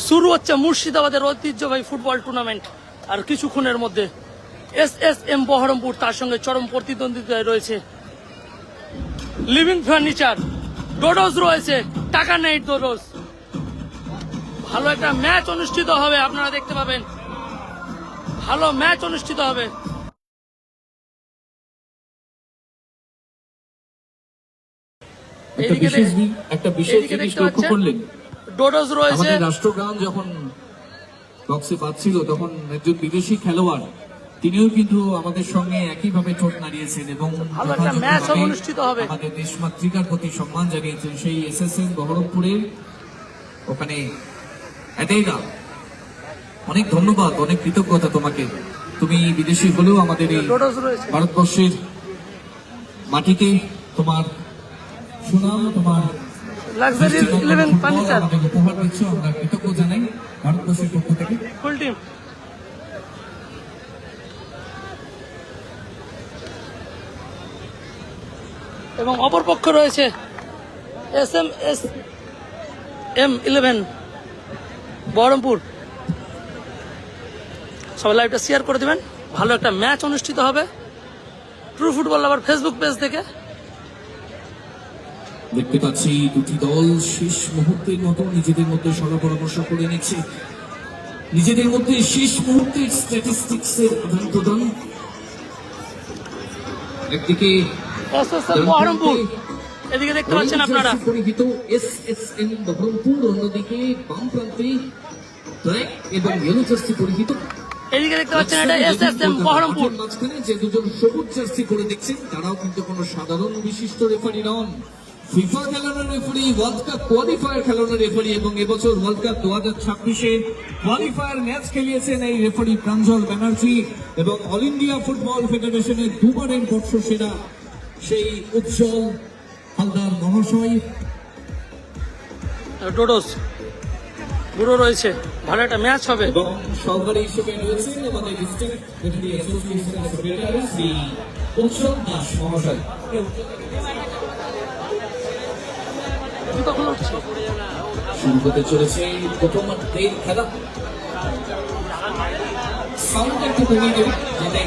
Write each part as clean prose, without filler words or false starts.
শুরু হচ্ছে মুর্শিদাবাদের ঐতিহ্যবাহী ফুটবল টুর্নামেন্ট আর কিছুক্ষণের মধ্যে। SSM বহরমপুর তার সঙ্গে চরম প্রতিদ্বন্দ্বিতায় রয়েছে লিভিং ফার্নিচার, ডোডোস রয়েছে, টাকা নেই ডোডোস। ভালো একটা ম্যাচ অনুষ্ঠিত হবে, আপনারা দেখতে পাবেন ভালো ম্যাচ অনুষ্ঠিত হবে। একটা বিশেষ জিনিস লক্ষ্য করলেন, ডোডোস রয়েছে। আমাদের রাষ্ট্রগান যখন বক্সে পাচ্ছিল তখন একজন বিদেশি খেলোয়াড় তিনিও কিন্তু আমাদের সঙ্গে একইভাবে ঠোঁট নাড়িয়েছেন এবং আমাদের দেশমাতৃকার প্রতি সম্মান জানিয়েছেন। সেই SSM বহরমপুরে ওখানে অ্যাডেইরা, অনেক ধন্যবাদ, অনেক কৃতজ্ঞতা তোমাকে। তুমি বিদেশি হলেও আমাদের এই ভারতবর্ষের মাটিতে তোমার সুনাম, তোমার লাক্সারি 11 ফার্নিচার উপহার দিচ্ছ, আমরা কৃতজ্ঞ জানাই ভারতবর্ষের পক্ষ থেকে। Full team. এবং অপরপক্ষ রয়েছে SM11 বহরমপুর। সবাই লাইভটা শেয়ার করে দেবেন, ভালো একটা ম্যাচ অনুষ্ঠিত হবে ট্রু ফুটবল লাভার ফেসবুক পেজ থেকে। দেখতে পাচ্ছি দুটি দল শেষ মুহূর্তের মতো নিজেদের মধ্যে সলা পরামর্শ করে নিচ্ছে, নিজেদের মধ্যে শেষ মুহূর্তের স্ট্যাটিস্টিক্সের আদান প্রদান। একদিকে বহরমপুর, এদিকে দেখতে পাচ্ছেন আপনারা পরিহিত SSM বহরমপুর, অন্যদিকে বাম প্রান্তে ব্ল্যাক এবং ইয়েলো জার্সি পরিহিত, এদিকে দেখতে পাচ্ছেন এটা SSM বহরমপুর। মাঝখানে যে দুজন সবুজ জার্সি করে দেখছেন তারাও কিন্তু কোনো সাধারণ বিশিষ্ট রেফারি নন, ফিফা খেলানোর রেফারি, ওয়ার্ল্ড কাপ কোয়ালিফায়ার খেলানোর রেফারি এবং এবছর ওয়ার্ল্ড কাপ 2026-এ কোয়ালিফায়ার ম্যাচ খেলিয়েছেন এই রেফারি প্রাঞ্জল ব্যানার্জি এবং অল ইন্ডিয়া ফুটবল ফেডারেশনের দুবারের বর্ষসেরা সেই উজ্জ্বল হালদার মহাশয়। ডোডোস বুড়ো রয়েছে, ভালো একটা ম্যাচ হবে। এবং সহকারী হিসেবে রয়েছেন আমাদের ডিস্ট্রিক্ট রেফারি অ্যাসোসিয়েশনের সেক্রেটারি শ্রী উজ্জ্বল দাস মহাশয়। শুরু হতে চলেছে প্রথমার্ধের খেলা। সাউন্ড একটু কমিয়ে দেবে যাতে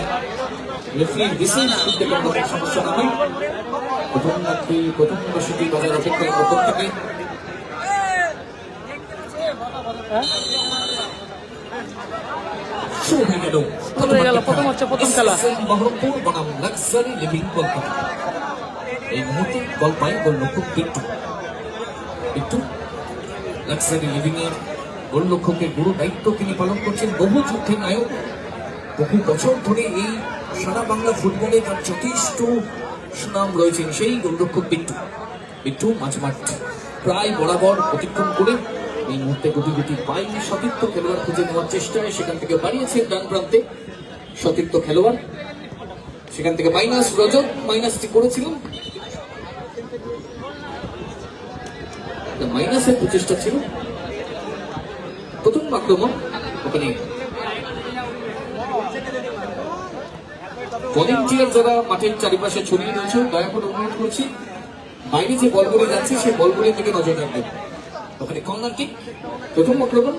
রেফারির হুইসেল শুনতে কোনো সমস্যা না হয়। প্রথম সেটি বাজার অপেক্ষায় প্রথম থেকে শুরু হয়ে গেল প্রথম খেলা বহরমপুর বনাম লাক্সারি লিভিং কলকাতা। এই মুহূর্তে বল পায় গোলরক্ষক একটু লাক্সারি লিভিং এর গোলরক্ষকের গুরু দায়িত্ব তিনি পালন করছেন, বহু যুদ্ধের নায়ক, বহু বছর ধরে এই সারা বাংলা ফুটবলে তার যথেষ্ট সুনাম রয়েছেন সেই গোলরক্ষক বিট্টু মাঝমাঠ প্রায় বরাবর অতিক্রম করে এই মুহূর্তে গুটি পাই সতীর্থ খেলোয়াড় খুঁজে নেওয়ার চেষ্টায় সেখান থেকে বাড়িয়েছে ডান প্রান্তে সতীর্থ খেলোয়াড়, সেখান থেকে মাইনাস রজত মাইনাসটি করেছিল, মাইনাসের প্রচেষ্টা ছিল। প্রথম আক্রমণ ওখানে ভলেন্টিয়ার যারা মাঠের চারিপাশে ছড়িয়ে রয়েছে দয়া করে অনুরোধ করছি বাইরে যে বলগুলি যাচ্ছে সেই বলগুলির দিকে নজর রাখবেন। ওখানে কর্নার কিক, প্রথম আক্রমণ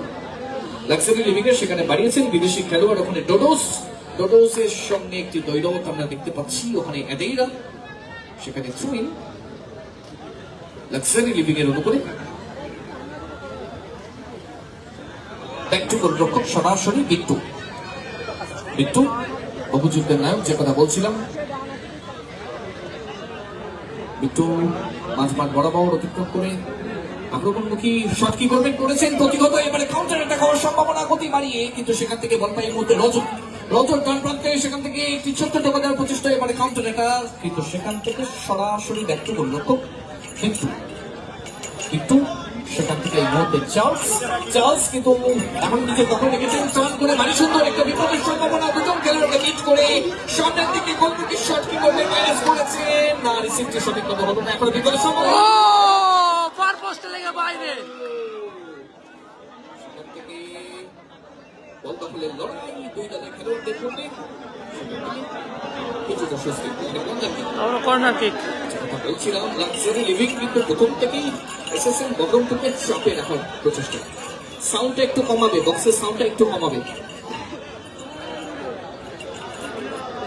লাক্সারি লিভিং এর, সেখানে বাড়িয়েছেন বিদেশি খেলোয়াড়। ওখানে ডোডোসের সঙ্গে একটি দ্বৈরথ আমরা দেখতে পাচ্ছি। ওখানে অ্যাডেইরা, সেখানে থ্রুইন লাক্সারি লিভিং এর অনুকূলে। ব্যাক টু গোলরক্ষক সরাসরি বিট্টু বহুযুদ্ধের নায়ক, যে কথা বলছিলাম। বিট্টু মাঝমাঠ বরাবর অতিক্রম করে আক্রমণমুখী শট কি করবেন করেছেন, প্রতিহত এবারে কাউন্টার অ্যাটাক হওয়ার সম্ভাবনা গতি বাড়িয়ে, কিন্তু সেখান থেকে বল পাই মধ্যে রজত ডান প্রান্তে, সেখান থেকে একটি ছোট্ট টোকা দেওয়ার প্রচেষ্টা, এবারে কাউন্টার অ্যাটাক, কিন্তু সেখান থেকে সরাসরি ব্যাক টু গোলরক্ষক বিট্টু, সেখান থেকে এই মুহূর্তে চার্লস কিন্তু এখন নিজে দখল রেখেছেন, টার্ন করে ভারী সুন্দর একটা বিপদের সম্ভাবনা, দুজন খেলোয়াড়কে মিট করে সামনের দিকে গোলমুখী শট কি করবে, মাইনাস করেছে না, রিসিভটি সঠিকভাবে হলো না, এখন বিপদের সম্ভাবনা ফার পোস্টে লেগে বাইরে। সেখান থেকে বল দখলের লড়াই দুই দলের খেলোয়াড়দের মধ্যে কিছুটা স্বস্তি। কর্নার কিক কথা বলছিলাম, লাক্সারি লিভিং কিন্তু প্রথম থেকেই SSM বহরমপুরকে চাপে রাখার প্রচেষ্টা। সাউন্ডটা একটু কমাবে, বক্সের সাউন্ডটা একটু কমাবে।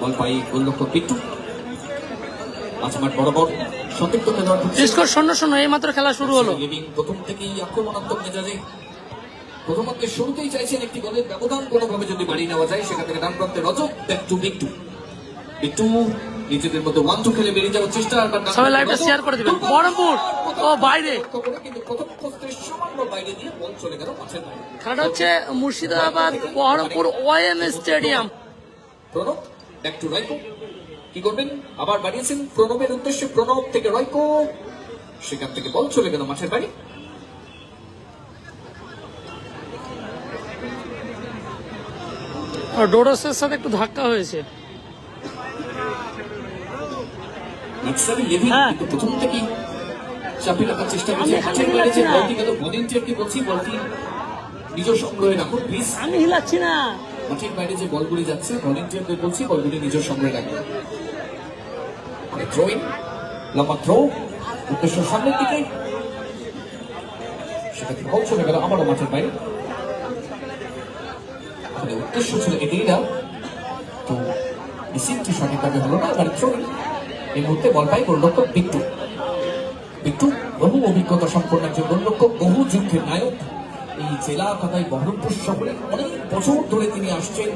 বল পাই গোলরক্ষক বিট্টু, মাঝমাঠ বরাবর সতীর্থ খেলোয়াড় স্কোর 0-0, এই মাত্র খেলা শুরু হলো। লিভিং প্রথম থেকেই আক্রমণাত্মক মেজাজে প্রথমার্ধের শুরুতেই চাইছেন একটি গোলের ব্যবধান কোনোভাবে যদি বাড়িয়ে নেওয়া যায়। সেখান থেকে ডান প্রান্তে রজত, ব্যাক টু বিট্টু। বিট্টু নিজেদের মধ্যে 1-2 খেলে বেরিয়ে যাওয়ার চেষ্টা। সবাই লাইভটা শেয়ার করে দিবেন। বহরমপুর ও বাইরে, কিন্তু প্রথম পোস্টের সামান্য বাইরে দিয়ে বল চলে গেল মাঠের বাইরে। খেলাটা হচ্ছে Murshidabad Baharampur OM stadium. Pranab, back to Raiko, কি করবেন? আবার বাড়িয়েছেন প্রণবের উদ্দেশ্যে, প্রণব থেকে রাইকো, সেখান থেকে বল চলে গেল মাঠের বাইরে। ডোরসের সাথে একটু ধাক্কা হয়েছে। হ্যাঁ। কিন্তু প্রথম থেকেই চাপিয়ে রাখার চেষ্টা করছে। মাঠের বাইরে যে বলটি গেল, ভলেন্টিয়ারকে বলছি বলটি নিজের সংগ্রহে রাখুন প্লিজ। আমি হিলাচ্ছি না। মাঠের বাইরে যে বলগুলি যাচ্ছে, ভলেন্টিয়ারদের বলছি বলগুলি নিজের সংগ্রহে রাখুন। থ্রোইং, লম্বা থ্রো, উদ্দেশ্য সামনের দিকে, সেটা থেকে বল চলে গেল আবারও মাঠের বাইরে। উদ্দেশ্য ছিল এটাই না, তো রিসিভটি সঠিকভাবে হলো না। এবার থ্রোইং, এই মুহূর্তে বল পাই গোলরক্ষক বিট্টু। বিট্টু বহু অভিজ্ঞতা সম্পন্ন একজন গোলরক্ষক, বহু যুদ্ধের নায়ক। এই জেলা তথায় বহরমপুর শহরে অনেক বছর ধরে তিনি আসছেন।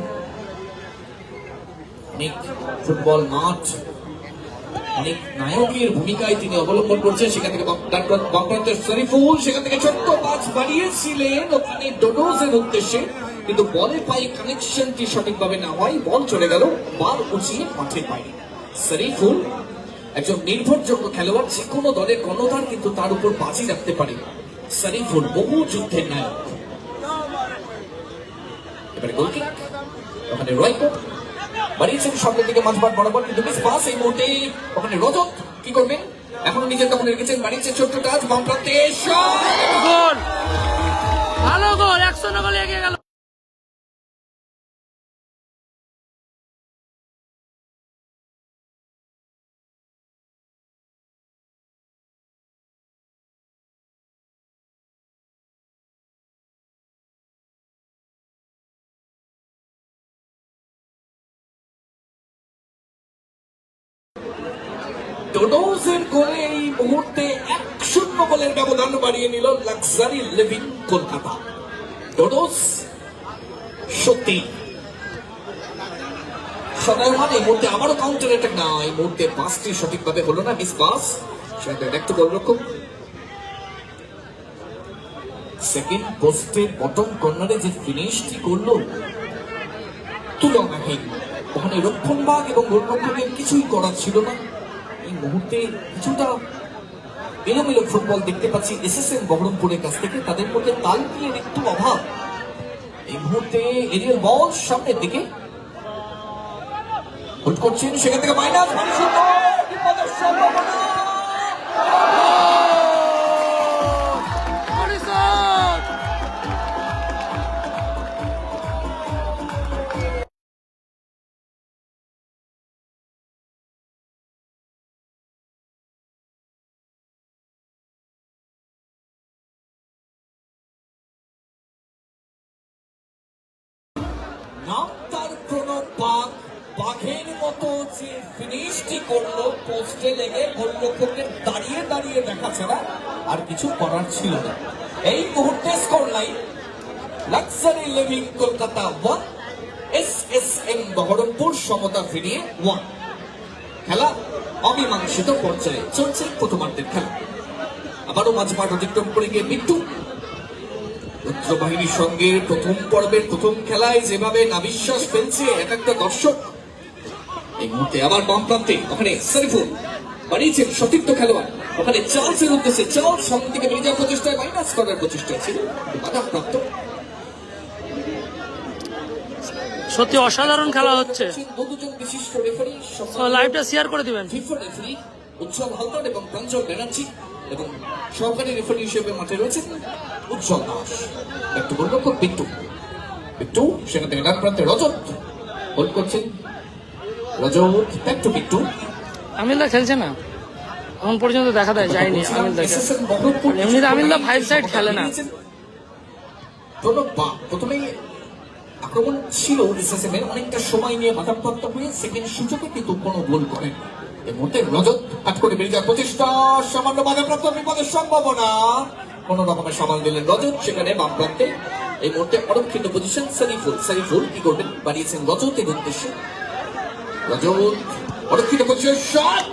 অনেক ফুটবল মাঠ, অনেক নায়কের ভূমিকায় তিনি অবলম্বন করছেন। সেখান থেকে বামপ্রান্তের শরীফুল, সেখান থেকে ছোট্ট পাঁচ বাড়িয়েছিলেন ওখানে ডোডোজের উদ্দেশ্যে, কিন্তু বলে পাই কানেকশনটি সঠিকভাবে না হয়, বল চলে গেল বার উঁচিয়ে মাঠের বাইরে। শরীফুল একজন নির্ভরযোগ্য খেলোয়াড়, যে কোনো দলের কর্ণধার কিন্তু তার উপর বাজি রাখতে পারে। শরীফুল বহু যুদ্ধের নায়ক। এবারে গোলকিক, ওখানে রাইকো বাড়িয়েছেন সামনের দিকে মাঝমাঠ বরাবর, কিন্তু মিস পাস। এই মুহূর্তে ওখানে রজত, কি করবেন? এখনো নিজের দখলে রেখেছেন, বাড়িয়েছে ছোট্ট টাচ, বাম প্রান্তে গোল, ভালো গোল, 100 গোলে এগিয়ে গেল। ডোডোজের গোলে এই মুহূর্তে 1-0 গোলের ব্যবধান বাড়িয়ে নিল লাক্সারি লিভিং কলকাতা। ডোডোজ সত্যি সদয়মান। এই মুহূর্তে আবারও কাউন্টার অ্যাটাক, না এই মুহূর্তে পাসটি সঠিকভাবে হলো না, মিস পাস। সেটা দেখতে গোলরক্ষক সেকেন্ড পোস্টের বটম কর্নারে যে ফিনিশটি করলো তুলনাহীন। ওখানে রক্ষণভাগ এবং গোলরক্ষকের কিছুই করার ছিল না। এই মুহূর্তে কিছুটা এলোমেলো ফুটবল দেখতে পাচ্ছি এসএসএম বহরমপুরের কাছ থেকে, তাদের মধ্যে তালমিলের একটু অভাব। এই মুহূর্তে এরিয়াল বল সামনের দিকে হুট করছেন, সেখান থেকে মাইনাস নাম তার প্রণব বাঘ, বাঘের মতো যে ফিনিশটি করলো পোস্টে লেগে, গোলরক্ষকের দাঁড়িয়ে দাঁড়িয়ে দেখা ছাড়া আর কিছু করার ছিল না। এই মুহূর্তে score line luxury living Kolkata 1, SSM Baharampur সমতা ফিরিয়ে 1। খেলা অমীমাংসিত পর্যায়ে চলছে প্রথমার্ধের খেলা। আবারও মাঝমাঠ অতিক্রম করে গিয়ে বিট্টু রুদ্রবাহিনীর সঙ্গে প্রথম পর্বের প্রথম খেলায় যেভাবে নাবিশ্বাস ফেলছে এক একটা দর্শক। এই মুহূর্তে আবার বাম প্রান্তে ওখানে শরীফুল বাড়িয়েছেন সতীর্থ খেলোয়াড়, ওখানে চার্লসের উদ্দেশ্যে, চার্লস সামনে দিকে বেরিয়ে যাওয়ার প্রচেষ্টায়, মাইনাস করার প্রচেষ্টা ছিল, বাধা প্রাপ্ত। সত্যি অসাধারণ খেলা হচ্ছে। দুজন বিশিষ্ট রেফারি, লাইভটা শেয়ার করে দিবেন। ফিফা রেফারি উজ্জ্বল হালদার এবং প্রাঞ্জল ব্যানার্জি, এবং সহকারী রেফারি হিসেবে মাঠে রয়েছেন উজ্জ্বল দাস। একটু গোলরক্ষক বিট্টু, বিট্টু সেখান থেকে ডান প্রান্তে রজত হোল্ড করছেন, রজত ব্যাক টু বিট্টু। আমিনদা খেলছে না এখন পর্যন্ত, দেখা দেয় যায়নি আমিনদাকে। এমনিতে আমিনদা 5 সাইড খেলে না। প্রথমেই আক্রমণ ছিল এসএসএম এর, অনেকটা সময় নিয়ে বাধাপ্রাপ্ত হয়ে সেকেন্ড সুযোগে কিন্তু কোনো গোল করেন। এর মধ্যে রজত কাট করে বেরিয়ে যাওয়ার প্রচেষ্টা, সামান্য বাধাপ্রাপ্ত, বিপদের সম্ভাবনা, কোন রকমের সামাল দিলেন রজত সেখানে বাম প্রান্তে। এই মুহূর্তে অরক্ষিত পজিশন সারিফুল কি করবেন, বাড়িয়েছেন রজতের উদ্দেশ্যে। রজত অরক্ষিত পজিশন, শট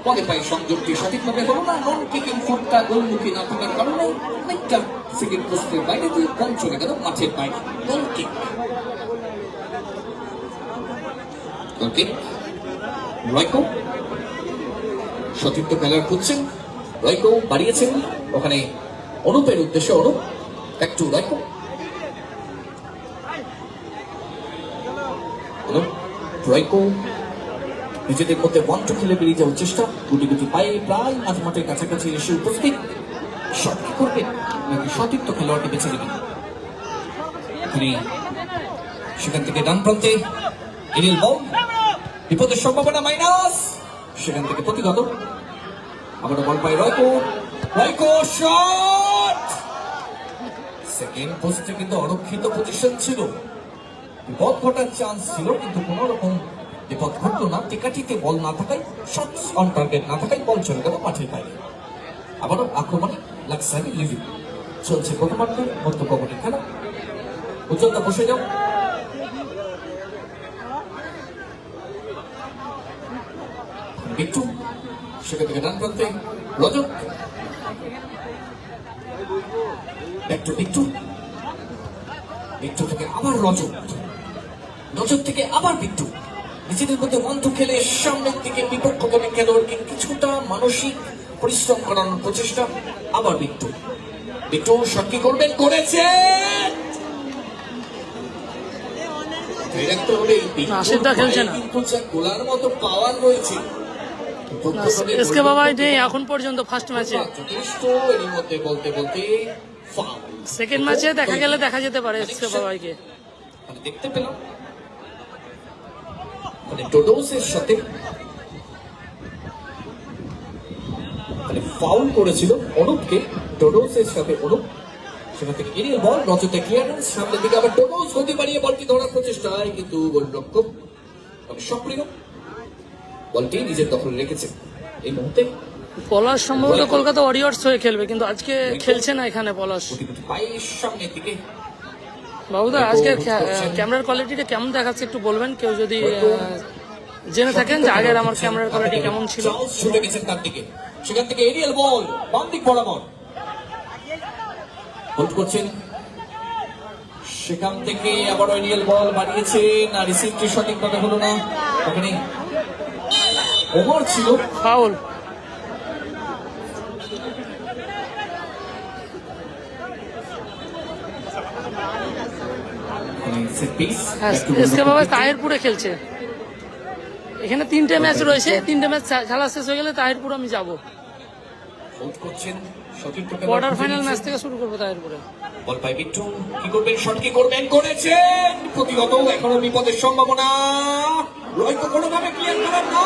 পরে পাই সংযোগটি সঠিকভাবে হলো না। নন কিকিং ফুটটা গোলমুখী না থাকার কারণে অনেকটা সেকেন্ড পোস্টের বাইরে দিয়ে বল চলে গেল মাঠের বাইরে। Goal kick, goal kick. রয়কো সতীর্থ খেলার খুঁজছেন, রয়কো বাড়িয়েছেন ওখানে অনুপের উদ্দেশ্যে। অনুপ একটু রয়কো, রয়কো নিজেদের মধ্যে বন্ধ খেলে বেরিয়ে যাওয়ার চেষ্টা, গুটি গুটি পায়ে প্রায় মাঝমাঠের কাছাকাছি এসে উপস্থিত। শট কি করবেন নাকি সতীর্থ খেলোয়াড়কে বেছে নেবেন? সেখান থেকে ডান প্রান্তে এরিয়াল বল, বিপদের সম্ভাবনা মাইনাস, সেখান থেকে প্রতিঘাত। আবারও বল পায় রয়কো, রয়কো শট, সেকেন্ড পোস্টে কিন্তু অরক্ষিত পজিশন ছিল, বিপদ ঘটার চান্স ছিল, কিন্তু কোন রকম বিপদ ঘটলো না। টিকাটিতে বল না থাকায়, শট অন টার্গেট না থাকায় বল চলে গেল মাঠের বাইরে। আবারও আক্রমণে লাক্সারি লিভিং চলছে প্রথমার্ধের মধ্যকবরের খেলা। উজ্জ্বলতা বসে যাও, বিট্টু সেখান থেকে ডান প্রান্তে রজত, বিট্টু বিট্টু থেকে আবার রজত, রজত থেকে আবার বিট্টু, নিজেদের মধ্যে বন্ধ খেলে সামনের দিকে বিপক্ষ দলের খেলোয়াড়কে কিছুটা মানসিক পরিশ্রম করানোর প্রচেষ্টা। আবার বিট্টু, বিট্টু শট করবেন, করেছে। গোলার মতো পাওয়ার রয়েছে এসকে বাবাই নেই এখন পর্যন্ত ফার্স্ট ম্যাচে। এর মধ্যে বলতে সেকেন্ড ম্যাচে দেখা গেলে দেখা যেতে পারে এসকে বাবাইকে। দেখতে পেলাম টোডোসের সাথে ফাউল করেছিল অনুপকে, টোডোসের সাথে অনুপ। সেখান থেকে এরিয়াল বল, রজতে ক্লিয়ারেন্স, সামনের দিকে আবার টোডোস গতি বাড়িয়ে বলটি ধরার প্রচেষ্টায়, কিন্তু গোলরক্ষক সক্রিয় বলটি নিজের দখলে রেখেছে। এই মুহূর্তে পলাশ সম্ভবত কলকাতা ওয়ারিয়র্স হয়ে খেলবে, কিন্তু আজকে খেলছে না এখানে পলাশ। পায়ের সামনের দিকে বাবুদা আজকে ক্যামেরার কোয়ালিটিটা কেমন দেখাচ্ছে একটু বলবেন, কেউ যদি জেনে থাকেন যে আগের আমার ক্যামেরার কোয়ালিটি কেমন ছিল। ছুটে গেছেন তার দিকে, সেখান থেকে এরিয়াল বল বাম দিক বরাবর হোল্ড করছেন, সেখান থেকে আবার এরিয়াল বল বাড়িয়েছেন, আর রিসিভটি সঠিকভাবে হলো না। ওখানে ওভার ছিল, ফাউল। এসকে বাবা তাহিরপুরে খেলছে, এখানে 3টে ম্যাচ রয়েছে, 3টে ম্যাচ খেলা শেষ হয়ে গেলে তাহিরপুর আমি যাবো। কোয়ার্টার ফাইনাল ম্যাচ থেকে শুরু করবো তাহিরপুরে। বল পাই বিট্টু, কি করবেন, শট কি করবেন, করেছেন, প্রতিগত, এখনো বিপদের সম্ভাবনা। রয়কো কোনোভাবে ক্লিয়ার করার না,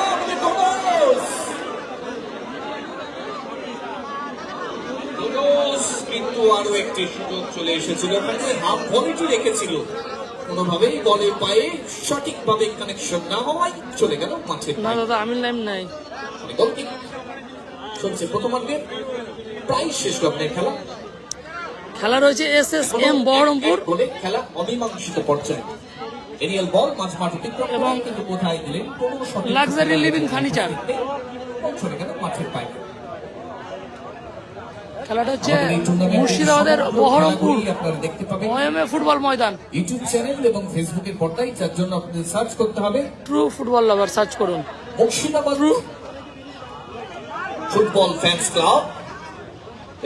কিন্তু আরো একটি সুযোগ চলে এসেছিল, হাফ ভলিটি রেখেছিল, কোনোভাবেই বলে পায়ে সঠিকভাবে কানেকশন না হওয়ায় চলে গেল মাঠে। না দাদা আমি লাইম নাই। চলছে প্রথমার্ধের প্রায় শেষ লগ্নের খেলা, খেলা রয়েছে এসএসএম বহরমপুর, বলে খেলা অমীমাংসিত পর্যায়ে। এরিয়াল বল মাঝমাঠ অতিক্রম এবং কিন্তু কোথায় দিলেন কোনো সঠিক লাক্সারি লিভিং ফার্নিচার চলে গেল মাঠের বাইরে। খেলাটা হচ্ছে মুর্শিদাবাদের বহরমপুর আপনারা দেখতে পাবেন ওএমএ ফুটবল ময়দান। ইউটিউব চ্যানেল এবং ফেসবুকের পর্দায়, যার জন্য আপনাদের সার্চ করতে হবে ট্রু ফুটবল লাভার, সার্চ করুন মুর্শিদাবাদ ফুটবল ফ্যান্স ক্লাব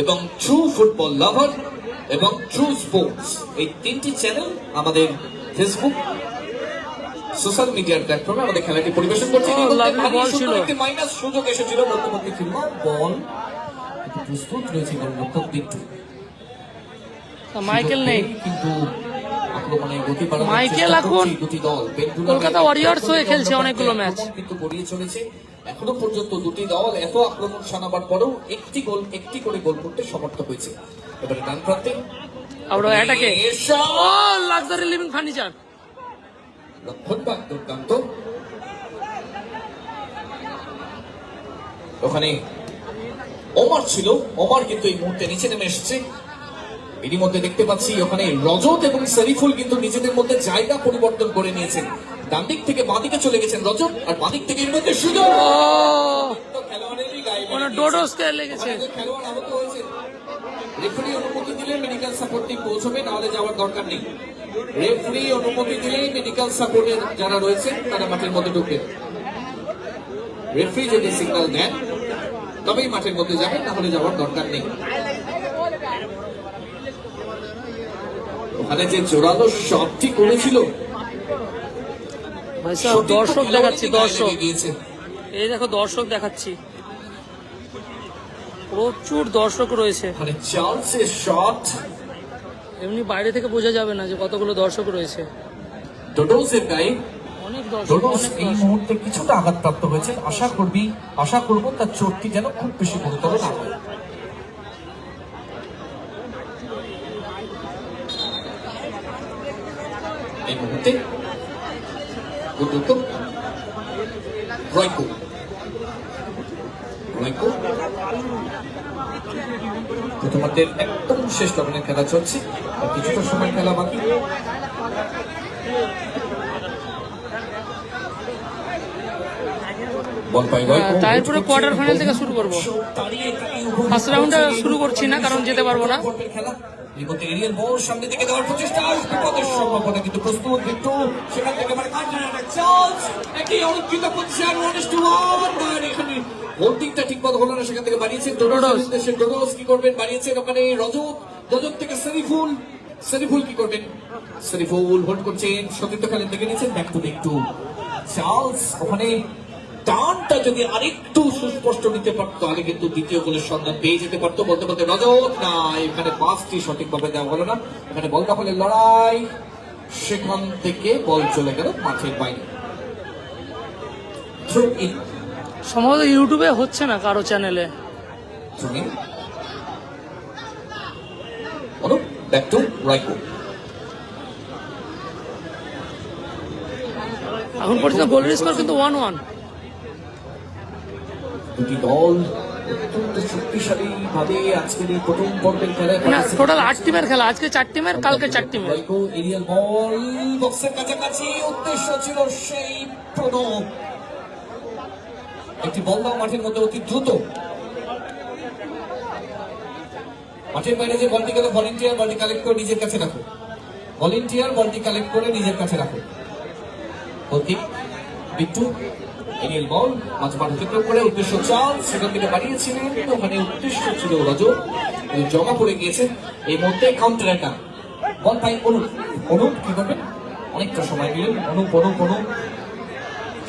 এবং ট্রু ফুটবল লাভার এবং ট্রু স্পোর্টস, এই 3টি চ্যানেল আমাদের ফেসবুক সোশ্যাল মিডিয়ার প্ল্যাটফর্মে আমাদের খেলাটি পরিবেশন করছে। মাইনাস সুযোগ এসেছিল মধ্যবর্তী ফিল্ম, বল প্রস্তুত রয়েছে গোলরক্ষক বিট্টু, মাইকেল নেই, কিন্তু আক্রমণে গতি বাড়ানোর মাইকেল এখন দুটি দল কলকাতা ওয়ারিয়র্স হয়ে খেলছে অনেকগুলো ম্যাচ, কিন্তু গড়িয়ে চলেছে এখনো পর্যন্ত। দুটি দল এত আক্রমণ শানাবার পরেও একটি করে গোল করতে সমর্থ হয়েছে। এবারে ডান প্রান্তে আমরা অ্যাটাকে ও লাক্সারি লিভিং ফার্নিচার রক্ষণভাগ দুর্দান্ত। ওখানে ওমর ছিল, ওমর কিন্তু এই মুহূর্তে নিচে নেমে এসেছে। এরই মধ্যে দেখতে পাচ্ছি ওখানে রজত এবং শরীফুল কিন্তু নিজেদের মধ্যে জায়গা পরিবর্তন করে নিয়েছেন। ডান দিক থেকে বাঁ দিকে চলে গেছেন রজত, আর বাঁ দিক থেকে এর মধ্যে সুযোগ। খেলোয়াড়েরই গায়ে মানে ডোডোসকে লেগেছে। খেলোয়াড় আহত হয়েছে। রেফারি অনুমতি দিলে মেডিকেল সাপোর্ট টিম পৌঁছবে, নাহলে যাওয়ার দরকার নেই। রেফারি অনুমতি দিলেই মেডিকেল সাপোর্টের যারা রয়েছে তারা মাঠের মধ্যে ঢুকবে। রেফারি যদি সিগন্যাল দেন তবেই মাঠের মধ্যে যাবেন, না হলে যাওয়ার দরকার নেই। ওখানে যে জোরালো শটটি করেছিল, ভাই সাহেব দর্শক দেখাচ্ছি, দর্শক দিয়েছে। এই দেখো দর্শক দেখাচ্ছি, প্রচুর দর্শক রয়েছে। মানে চার্লসের শট এমনি বাইরে থেকে বোঝা যাবে না যে কতগুলো দর্শক রয়েছে। ডোডোসের গায়ে। অনেক দর্শক, ডোডোস অনেক এই দর্শক। মুহূর্তে কিছুটা আঘাতপ্রাপ্ত হয়েছেন। আশা করব তার চোটটি যেন খুব বেশি গুরুতর না হয়। এই মুহূর্তে রয়কো প্রথমার্ধের একদম শেষ লগ্নের খেলা চলছে, আর কিছুটা সময় খেলা বাকি। বল পাই রয়কো। তারপরে কোয়ার্টার ফাইনাল থেকে শুরু করবো। ফার্স্ট রাউন্ডটা শুরু করছি না, কারণ যেতে পারবো না। খেলা বিপদে এরিয়াল বল সামনে দিকে দেওয়ার প্রচেষ্টা, বিপদের সম্ভাবনা কিন্তু প্রস্তুত একটু সেখান থেকে মানে চান্স একটি অরক্ষিত পজিশন 1-1, আর এখানে হোল্ডিংটা ঠিকমতো হলো না, সেখান থেকে বাড়িয়েছেন ডোডোস। দেশের ডোডোস কি করবেন, বাড়িয়েছেন ওখানে রজত থেকে শরীফুল কি করবেন, শরীফুল হোল্ড করছেন, সতীর্থ খেলেন দেখে নিয়েছেন, ব্যাক টু চার্লস। ওখানে টানটা যদি আরেকটু সুস্পষ্ট নিতে পারতো তাহলে কিন্তু দ্বিতীয় গোলের সন্ধান পেয়ে যেতে পারতো। বলতে বলতে রজত না, এখানে পাসটি সঠিকভাবে দেওয়া হলো না। এখানে বল দখলের লড়াই, সেখান থেকে বল চলে গেল মাঠের বাইরে। Throw in. সম্ভবত ইউটিউবে হচ্ছে না কারো চ্যানেলে। ব্যাক টু রয়কো। এখন পর্যন্ত গোলের স্কোর কিন্তু 1-1। দুটি দল অত্যন্ত শক্তিশালী ভাবে আজকের এই প্রথম পর্বের খেলায় টোটাল 8 টিমের খেলা, আজকে 4 টিমের, কালকে 4 টিমের। রয়কো এরিয়াল বল বক্সের কাছাকাছি, উদ্দেশ্য ছিল সেই প্রণব একটি বল দাও মাঠের মধ্যে অতি দ্রুত। মাঠের বাইরে যে বলটি গেল, ভলেন্টিয়ার বলটি কালেক্ট করে নিজের কাছে রাখো, বিট্টু এরিয়াল বল মাঝ মাঠ অতিক্রম করে উদ্দেশ্য চান্স, সেখান থেকে বাড়িয়েছিলেন, ওখানে উদ্দেশ্য ছিল রজত, জমা পড়ে গিয়েছে। এই মুহূর্তে কাউন্টার অ্যাটাক, বল পাই অনুপ কি করবেন, অনেকটা সময় দিলেন অনুপ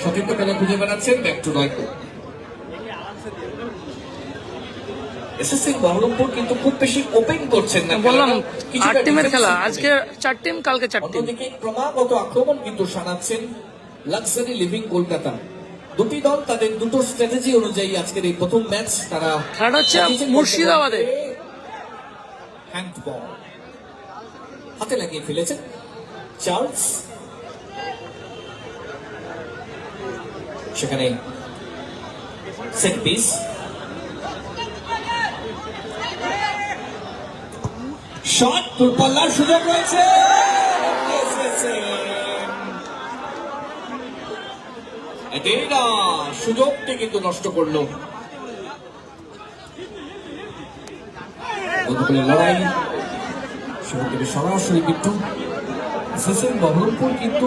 সতীর্থ খেলা খুঁজে বেড়াচ্ছেন, back to Royco. SSC Baharampur কিন্তু খুব বেশি ওপেন করছেন না, বললাম 8 টিমের খেলা, আজকে 4 টিম, কালকে 4 টিম। অন্যদিকে ক্রমাগত আক্রমণ কিন্তু শানাচ্ছেন লাক্সারি লিভিং কলকাতা। দুটি দল তাদের দুটো স্ট্র্যাটেজি অনুযায়ী আজকের এই প্রথম ম্যাচ তারা খেলাটা হচ্ছে মুর্শিদাবাদে। হ্যান্ডবল হাতে লাগিয়ে ফেলেছেন চার্লস, সেখানে সেট পিস, শট দূরপাল্লার সুযোগ রয়েছে, সুযোগটি কিন্তু নষ্ট করলো। লড়াই সেখান থেকে সরাসরি বিট্টু। বহরমপুর কিন্তু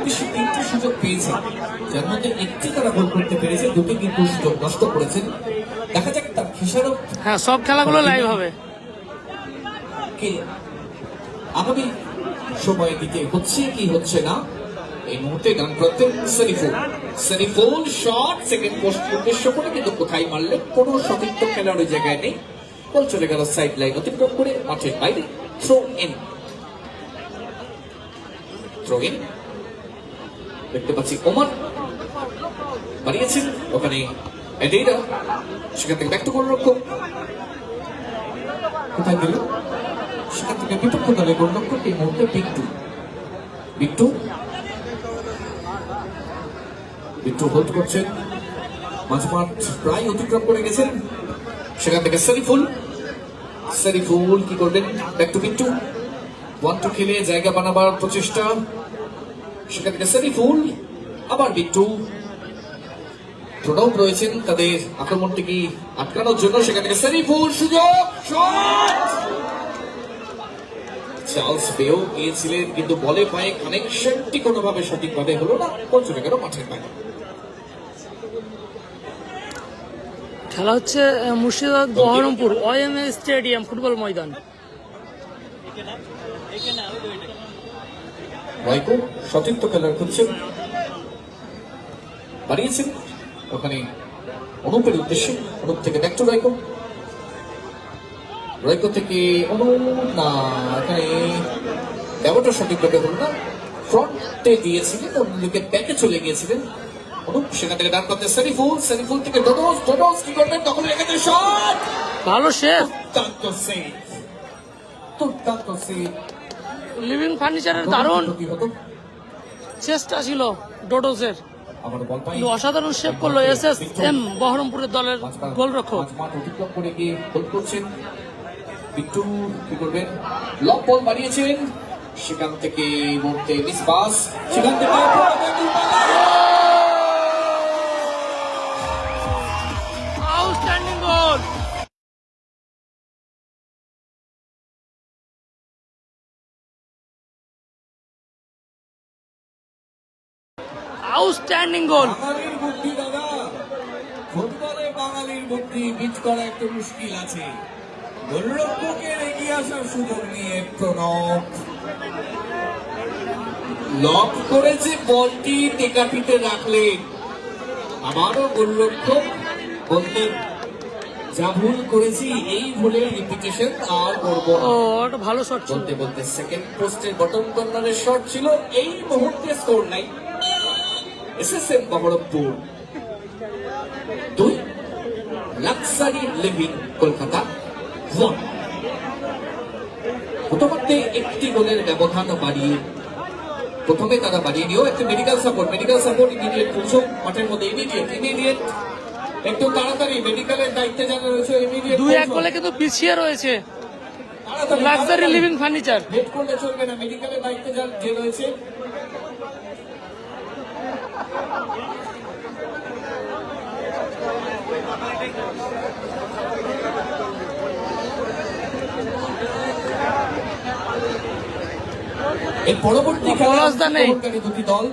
বেশি 3টি সুযোগ পেয়েছে, যার মধ্যে একটি তারা গোল করতে পেরেছে, দুটি কিন্তু সুযোগ নষ্ট করেছেন। দেখা যাক তার খেসারত। হ্যাঁ, সব খেলাগুলো লাইভ হবে আগামী সময়ের দিকে হচ্ছে কি হচ্ছে না। এই মুহূর্তে ডান প্রান্তে শরীফুল শট সেকেন্ড পোস্ট উদ্দেশ্য করে, কিন্তু কোথায় মারলেন কোনো সতীর্থ খেলার ওই জায়গায় নেই, বল চলে গেল সাইড লাইন অতিক্রম করে মাঠের বাইরে। থ্রো ইন দেখতে পাচ্ছি ওমর বাড়িয়েছেন, ওখানে এডেইরা, সেখান থেকে ব্যাক টু গোলরক্ষক, কোথায় দিল সেখান থেকে বিপক্ষ দলের গোলরক্ষক এই মুহূর্তে বিট্টু বিট্টু বিট্টু হোল্ড করছেন, মাঝমাঠ প্রায় অতিক্রম করে গেছেন। সেখান থেকে শরীফুল শরীফুল কি করবেন, ব্যাক টু বিট্টু, 1-2 খেলে জায়গা বানাবার প্রচেষ্টা। সেখান থেকে শরীফুল, আবার বিট্টু। প্রণব রয়েছেন তাদের আক্রমণটিকে আটকানোর জন্য। সেখান থেকে শরীফুল, সুযোগ, শট। চার্লস পেয়েও গিয়েছিলেন কিন্তু বলে পায়ে কানেকশনটি কোনোভাবে সঠিকভাবে হলো না, বল চলে গেল মাঠের বাইরে। খেলা হচ্ছে Murshidabad Baharampur OMA stadium football ময়দান। রাইকো সতীর্থ খেলার খুঁজছেন, বাড়িয়েছেন ওখানে অনুপের উদ্দেশ্যে। অনুপ থেকে ব্যাক টু রাইকো, রাইকো থেকে অনুপ, না এখানে ব্যবহারটা সঠিকভাবে হল না, ফ্রন্টে দিয়েছিলেন, অন্যদিকে ব্যাকে চলে গিয়েছিলেন অনুপ। সেখান থেকে ডান করতে শরীফুল, শরীফুল থেকে ডোডোস, ডোডোস কি করবেন, তখন লেগেছে শট, ভালো শেফ, দুর্দান্ত সেভ, দুর্দান্ত সেভ। লিভিং ফার্নিচারের দারুণ কি হতো, চেষ্টা ছিল ডোডোসের, আবার বল পাই, কিন্তু অসাধারণ শেভ করলো SSM বহরমপুরের দলের গোলরক্ষক। মাঠ অতিক্রম করে গিয়ে গোল করছেন বিট্টু, কি করবেন, লং বল বাড়িয়েছেন, সেখান থেকে মুহূর্তে মিস পাস, সেখান থেকে আউটস্ট্যান্ডিং গোল, আউটস্ট্যান্ডিং গোল। বাঙালির বুদ্ধি দাদা, ফুটবলে বাঙালির বুদ্ধি বিট করা একটু মুশকিল আছে। গোলরক্ষকের এগিয়ে আসার সুযোগ নিয়ে প্রণব লক করেছে, বলটি টেকাটিতে রাখলেন, আবারও গোলরক্ষক বললেন যা ভুল করেছি এই ভুলের রিপিটেশন আর করব না। ও একটা ভালো শট ছিল। বলতে বলতে সেকেন্ড পোস্টের বটম কর্নারের শট ছিল। এই মুহূর্তে score line SSM Baharampur 2, luxury living Kolkata 1। প্রথমার্ধে একটি গোলের ব্যবধান বাড়িয়ে প্রথমে তারা বাড়িয়ে নিয়েও একটা মেডিকেল সাপোর্ট ইমিডিয়েট পৌঁছক মাঠের মধ্যে, ইমিডিয়েট একটু তাড়াতাড়ি মেডিকেলের দায়িত্বে যারা রয়েছে ইমিডিয়েট 2-1 গোলে কিন্তু পিছিয়ে রয়েছে লাক্সারি লিভিং ফার্নিচার। লেট করলে চলবে না, মেডিকেলের দায়িত্বে যে রয়েছে। এর পরবর্তী খেলায় দুটি দল,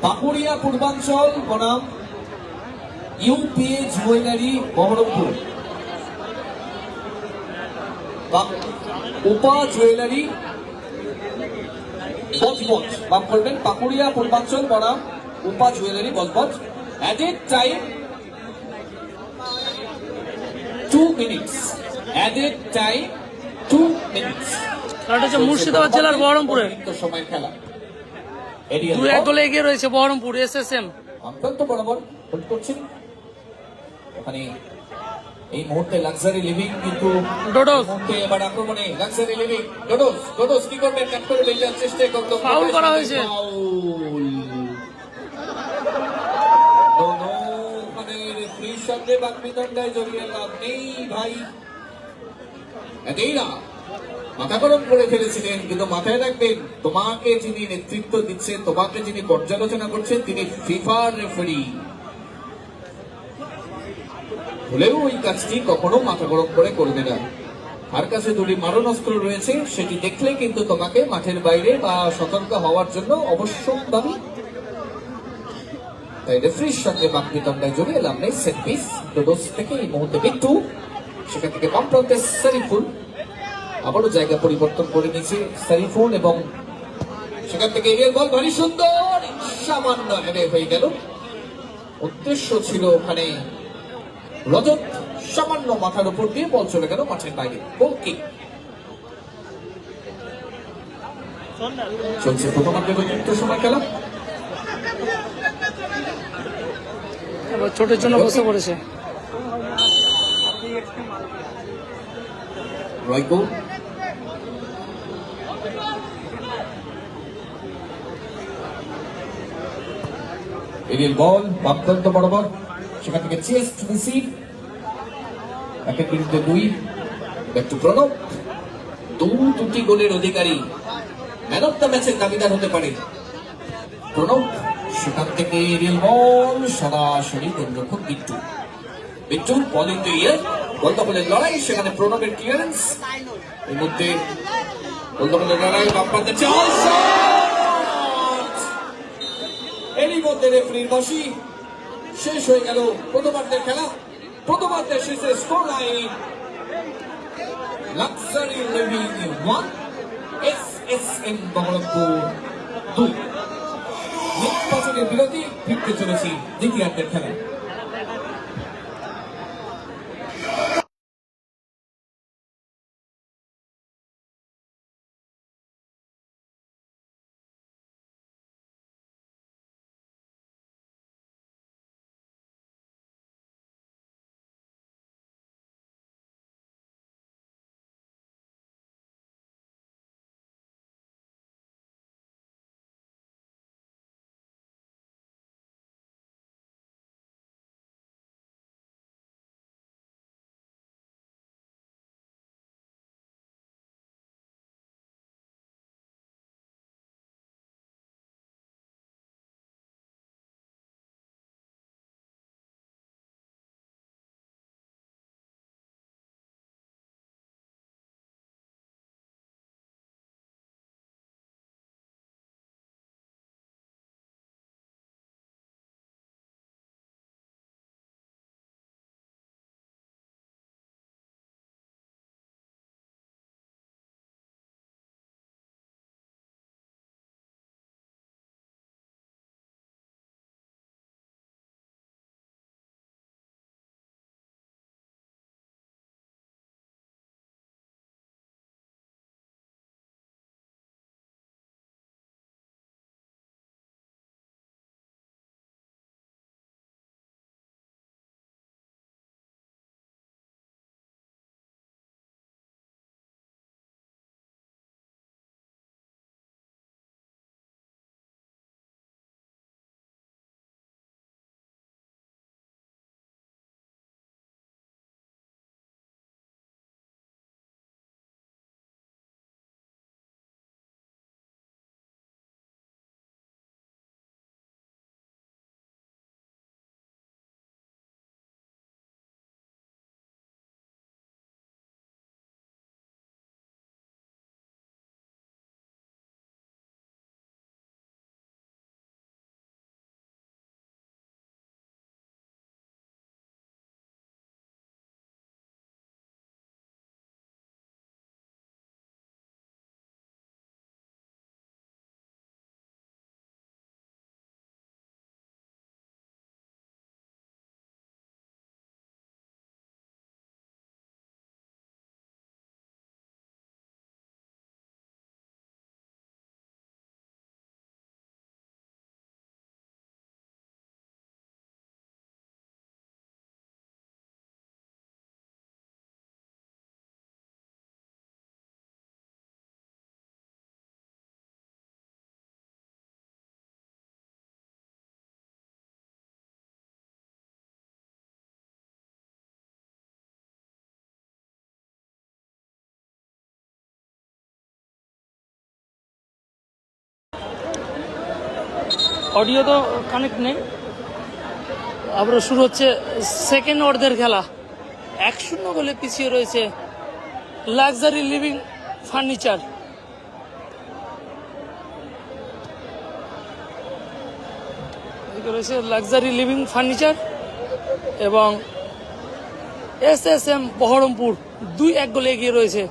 বাঁকুড়িয়া পূর্বাঞ্চল বনাম UPA jewellery Baharampur, Upa jewellery Budge Budge, মাফ করবেন, বাঁকুড়িয়া পূর্বাঞ্চল বনাম Upa jewellery Budge Budge. Added time 2 minutes, added time 2 minutes. খেলাটা হচ্ছে মুর্শিদাবাদ জেলার বহরমপুরে, সময় খেলা 2-1 গোলে এগিয়ে রয়েছে বহরমপুর SSM। অত্যন্ত বরাবর হোল্ড করছেন ওখানে এই মুহূর্তে লাক্সারি লিভিং, কিন্তু ডোডোস এবার আক্রমণে লাক্সারি লিভিং, ডোডোস কি করবেন, কাট করে বেঁচার চেষ্টা করতে, ফাউল করা হয়েছে। ওখানে রেফারির সঙ্গে বাকবিতণ্ডায় জড়িয়ে লাভ নেই ভাই। এতেই না মাথা গরম করে ফেলেছিলেন, কিন্তু মাথায় রাখবেন তোমাকে যিনি নেতৃত্ব দিচ্ছেন, তোমাকে যিনি পর্যালোচনা করছেন, তিনি ফিফার রেফারি। হলেও ওই কাজটি কখনো মাথা গরম করে করবে না। তার কাছে দুটি মারণাস্ত্র রয়েছে, সেটি দেখলে কিন্তু তোমাকে মাঠের বাইরে বা সতর্ক হওয়ার জন্য অবশ্যই দাবি। তাই রেফারির সঙ্গে বাকবিতণ্ডায় জড়িয়ে লাভ নেই। সেট পিস ডোডোস থেকে এই মুহূর্তে বিট্টু, সেখান থেকে বাম প্রান্তে শরীফুল, আবারও জায়গা পরিবর্তন করে নিয়েছে শরীফুল, এবং সেখান থেকে এরিয়ার বল ভারী সুন্দর, সামান্য হেরে হয়ে গেল। উদ্দেশ্য ছিল ওখানে রজত, সামান্য মাথার উপর দিয়ে বল চলে গেল মাঠের বাইরে। গোল কিক চলছে প্রথমার্ধের অতিরিক্ত সময় খেলা। এবার ছোটের জন্য বসে পড়েছে। রয়কো, এরিয়াল বল বামপ্রান্ত বরাবর, সেখান থেকে চেস্ট রিসিভ, একের বিরুদ্ধে 2, ব্যাক টু প্রণব। দুটি গোলের অধিকারী, ম্যান অফ দ্য ম্যাচের দাবিদার হতে পারে প্রণব। সেখান থেকে এরিয়াল বল সরাসরি গোলরক্ষক Bittu, Bittu ball in the air, ball দখলের লড়াই, সেখানে প্রণবের ক্লিয়ারেন্স, এর মধ্যে বল দখলের লড়াই, বাম প্রান্তে চাল, এরই মধ্যে রেফারির বসি, শেষ হয়ে গেল প্রথমার্ধের খেলা। প্রথমার্ধের শেষে score line luxury living 1, SSM Baharampur 2। নির্বাচনের বিরতি, ফিরতে চলেছি দ্বিতীয়ার্ধের খেলা। অডিও তো কানেক্ট নেই। আবার শুরু হচ্ছে সেকেন্ড অর্ধের খেলা। 1-0 গোলে পিছিয়ে রয়েছে লাক্সারি লিভিং ফার্নিচার। রয়েছে লাক্সারি লিভিং ফার্নিচার এবং এসএসএম বহরমপুর 2-1 গোলে এগিয়ে রয়েছে।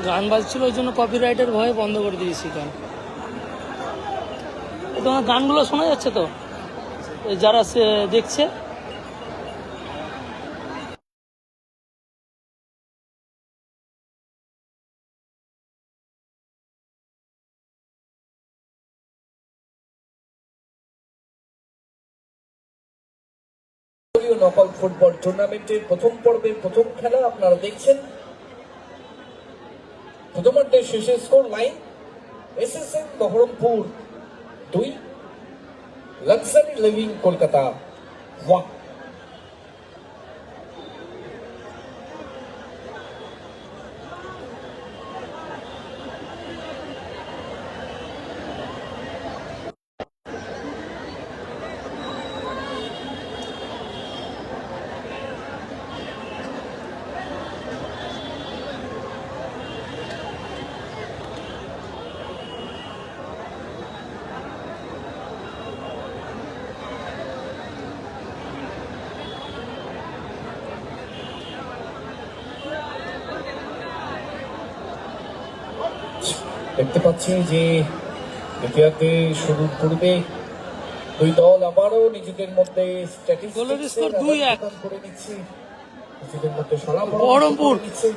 গান বাজছিল, ওই জন্য কপিরাইটের ভয়ে বন্ধ করে দিয়েছি গান। তোমার গানগুলো শোনা যাচ্ছে তো যারা দেখছে? নকআউট ফুটবল টুর্নামেন্টের প্রথম পর্বের প্রথম খেলা আপনারা দেখছেন। প্রথমার্ধের শেষে score line SSM Baharampur 2, luxury living Kolkata 1। দেখতে পাচ্ছি যে দ্বিতীয়ার্ধে শুরুর পূর্বে দুই দল আবারও নিজেদের মধ্যে গোলের স্কোর 2-1 করে নিচ্ছে, নিজেদের মধ্যে সালাম বহরমপুর নিচ্ছে।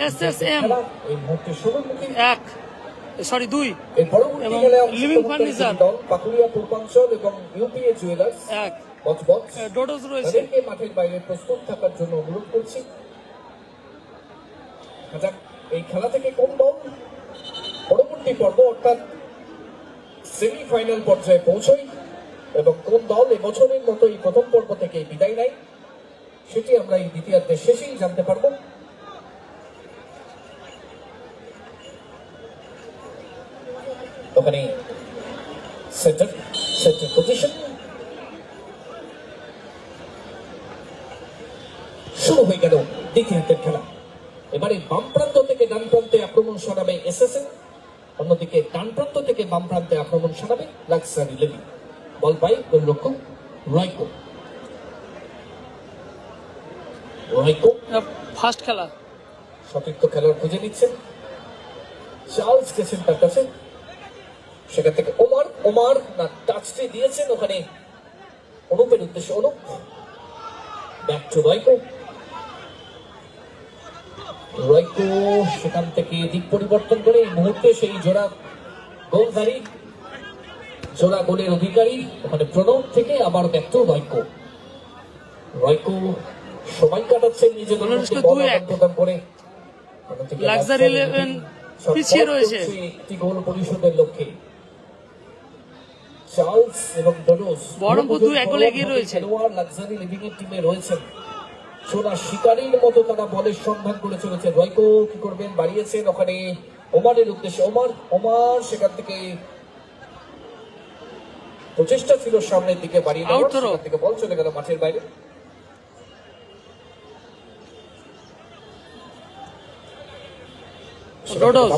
এসএসএম এই মুহূর্তে শুরুমুখী 2 এর পরবর্তী এবং খেলায় লিভিং ফার্নিচার দল পাকুড়িয়া পূর্বাঞ্চল এবং ইউপিএ জুয়েলার্স 1, বজবজ ডোডোস রয়েছে। তাদেরকে মাঠের বাইরে প্রস্তুত থাকার জন্য অনুরোধ করছি। যাক, এই খেলা থেকে কোন দল পরবর্তী পর্ব অর্থাৎ সেমিফাইনাল পর্যায়ে পৌঁছয় এবং কোন দল এবছরের মতো এই প্রথম পর্ব থেকে বিদায় নেয়, সেটি আমরা এই দ্বিতীয়ার্ধের শেষেই জানতে পারবো। ওখানে সেন্টার পজিশন শুরু হয়ে গেল দ্বিতীয়ার্ধের খেলা। এবারে বাম প্রান্ত থেকে ডান প্রান্তে আক্রমণ সারাবে এসএসএম, অন্যদিকে ডান প্রান্ত থেকে বাম প্রান্তে আক্রমণ সারাবে লাক্সারি লিভিং। বল পাই গোলরক্ষক রয়কো। ফার্স্ট খেলা সতীর্থ খেলোয়াড় খুঁজে নিচ্ছেন, চার্লস গেছেন তার কাছে, সেখান থেকে ওমার না টাচটি দিয়েছেন ওখানে অনুপের উদ্দেশ্যে। অনুপ ব্যাক টু রয়কো সেখান থেকে দিক পরিবর্তন করে এই মুহূর্তে সেই জোড়া গোলের অধিকারী ওখানে প্রণব থেকে আবার ব্যাক টু রয়কো সময় কাটাচ্ছেন নিজেদের প্রদান করে। লাক্সারি লিভিং পিছিয়ে রয়েছে একটি গোল পরিশোধের লক্ষ্যে। চার্লস এবং ডোডোস বহরমপুর 2-1 গোলে এগিয়ে রয়েছে। খেলোয়াড় লাক্সারি লিভিং এর টিমে রয়েছেন। সোনা শিকারীর মতো তারা বলের সন্ধান করে চলেছে। রয়কো কি করবেন, বাড়িয়েছেন ওখানে ওমারের উদ্দেশ্যে। ওমার সেখান থেকে প্রচেষ্টা ছিল সামনের দিকে বাড়িয়ে দেওয়ার, সেখান থেকে বল চলে গেল মাঠের বাইরে।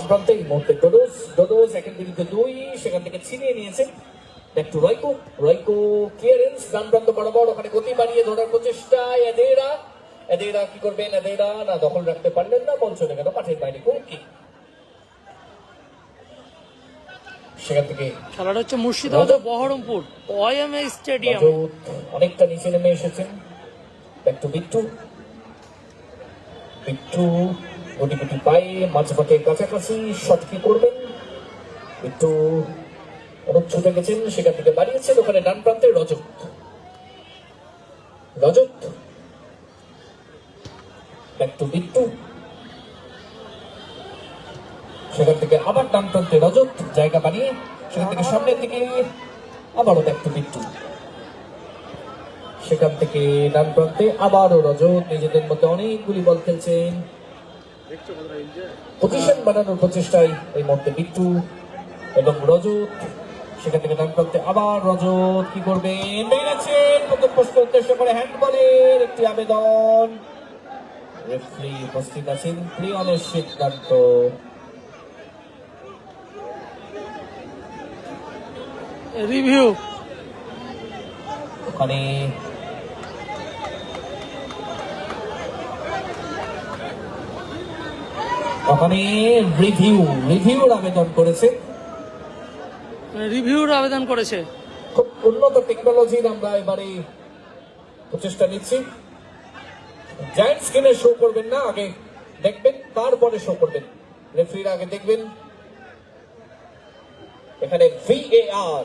প্রান্তে এই মুহূর্তে ডোডোস একের বিরুদ্ধে 2, সেখান থেকে ছিনিয়ে নিয়েছেন। ব্যাক টু রয়কো ক্লিয়ারেন্স ডান প্রান্ত বরাবর, ওখানে গতি বাড়িয়ে ধরার প্রচেষ্টা। এদেরা কি করবেন, এদেরা না দখল রাখতে পারলেন না, বল চলে গেল মাঠের বাইরে। কি সেখান থেকে খেলাটা হচ্ছে মুর্শিদাবাদ বহরমপুর ওএমএ স্টেডিয়াম। অনেকটা নিচে নেমে এসেছেন। ব্যাক টু বিট্টু গুটি পায়ে মাঝমাঠের কাছাকাছি শট কি করবেন, একটু অনুপ ছুটে গেছেন, সেখান থেকে বাড়িয়েছেন ওখানে ডান প্রান্তে রজত ব্যাক টু বিট্টু, সেখান থেকে আবার ডান প্রান্তে রজত জায়গা বানিয়ে সেখান থেকে সামনের দিকে আবারও ব্যাক টু বিট্টু, সেখান থেকে ডান প্রান্তে আবারও রজত। নিজেদের মধ্যে অনেকগুলি বল খেলছেন, পজিশন বানানোর প্রচেষ্টায় এই মুহূর্তে বিট্টু এবং রজত। সেখান থেকে ডান প্রান্তে আবার রজত কি করবেন, বেড়েছেন প্রথম পোস্ট উদ্দেশ্য করে হ্যান্ডবলের একটি আবেদন। রেফারি উপস্থিত আছেন, প্রিয়নের সিদ্ধান্ত। রিভিউ ওখানে রিভিউর আবেদন করেছে, খুব উন্নত টেকনোলজির আমরা এবারে প্রচেষ্টা নিচ্ছি। জায়ান্ট স্ক্রিনে শো করবেন না, আগে দেখবেন তারপরে শো করবেন। রেফারির আগে দেখবেন এখানে VAR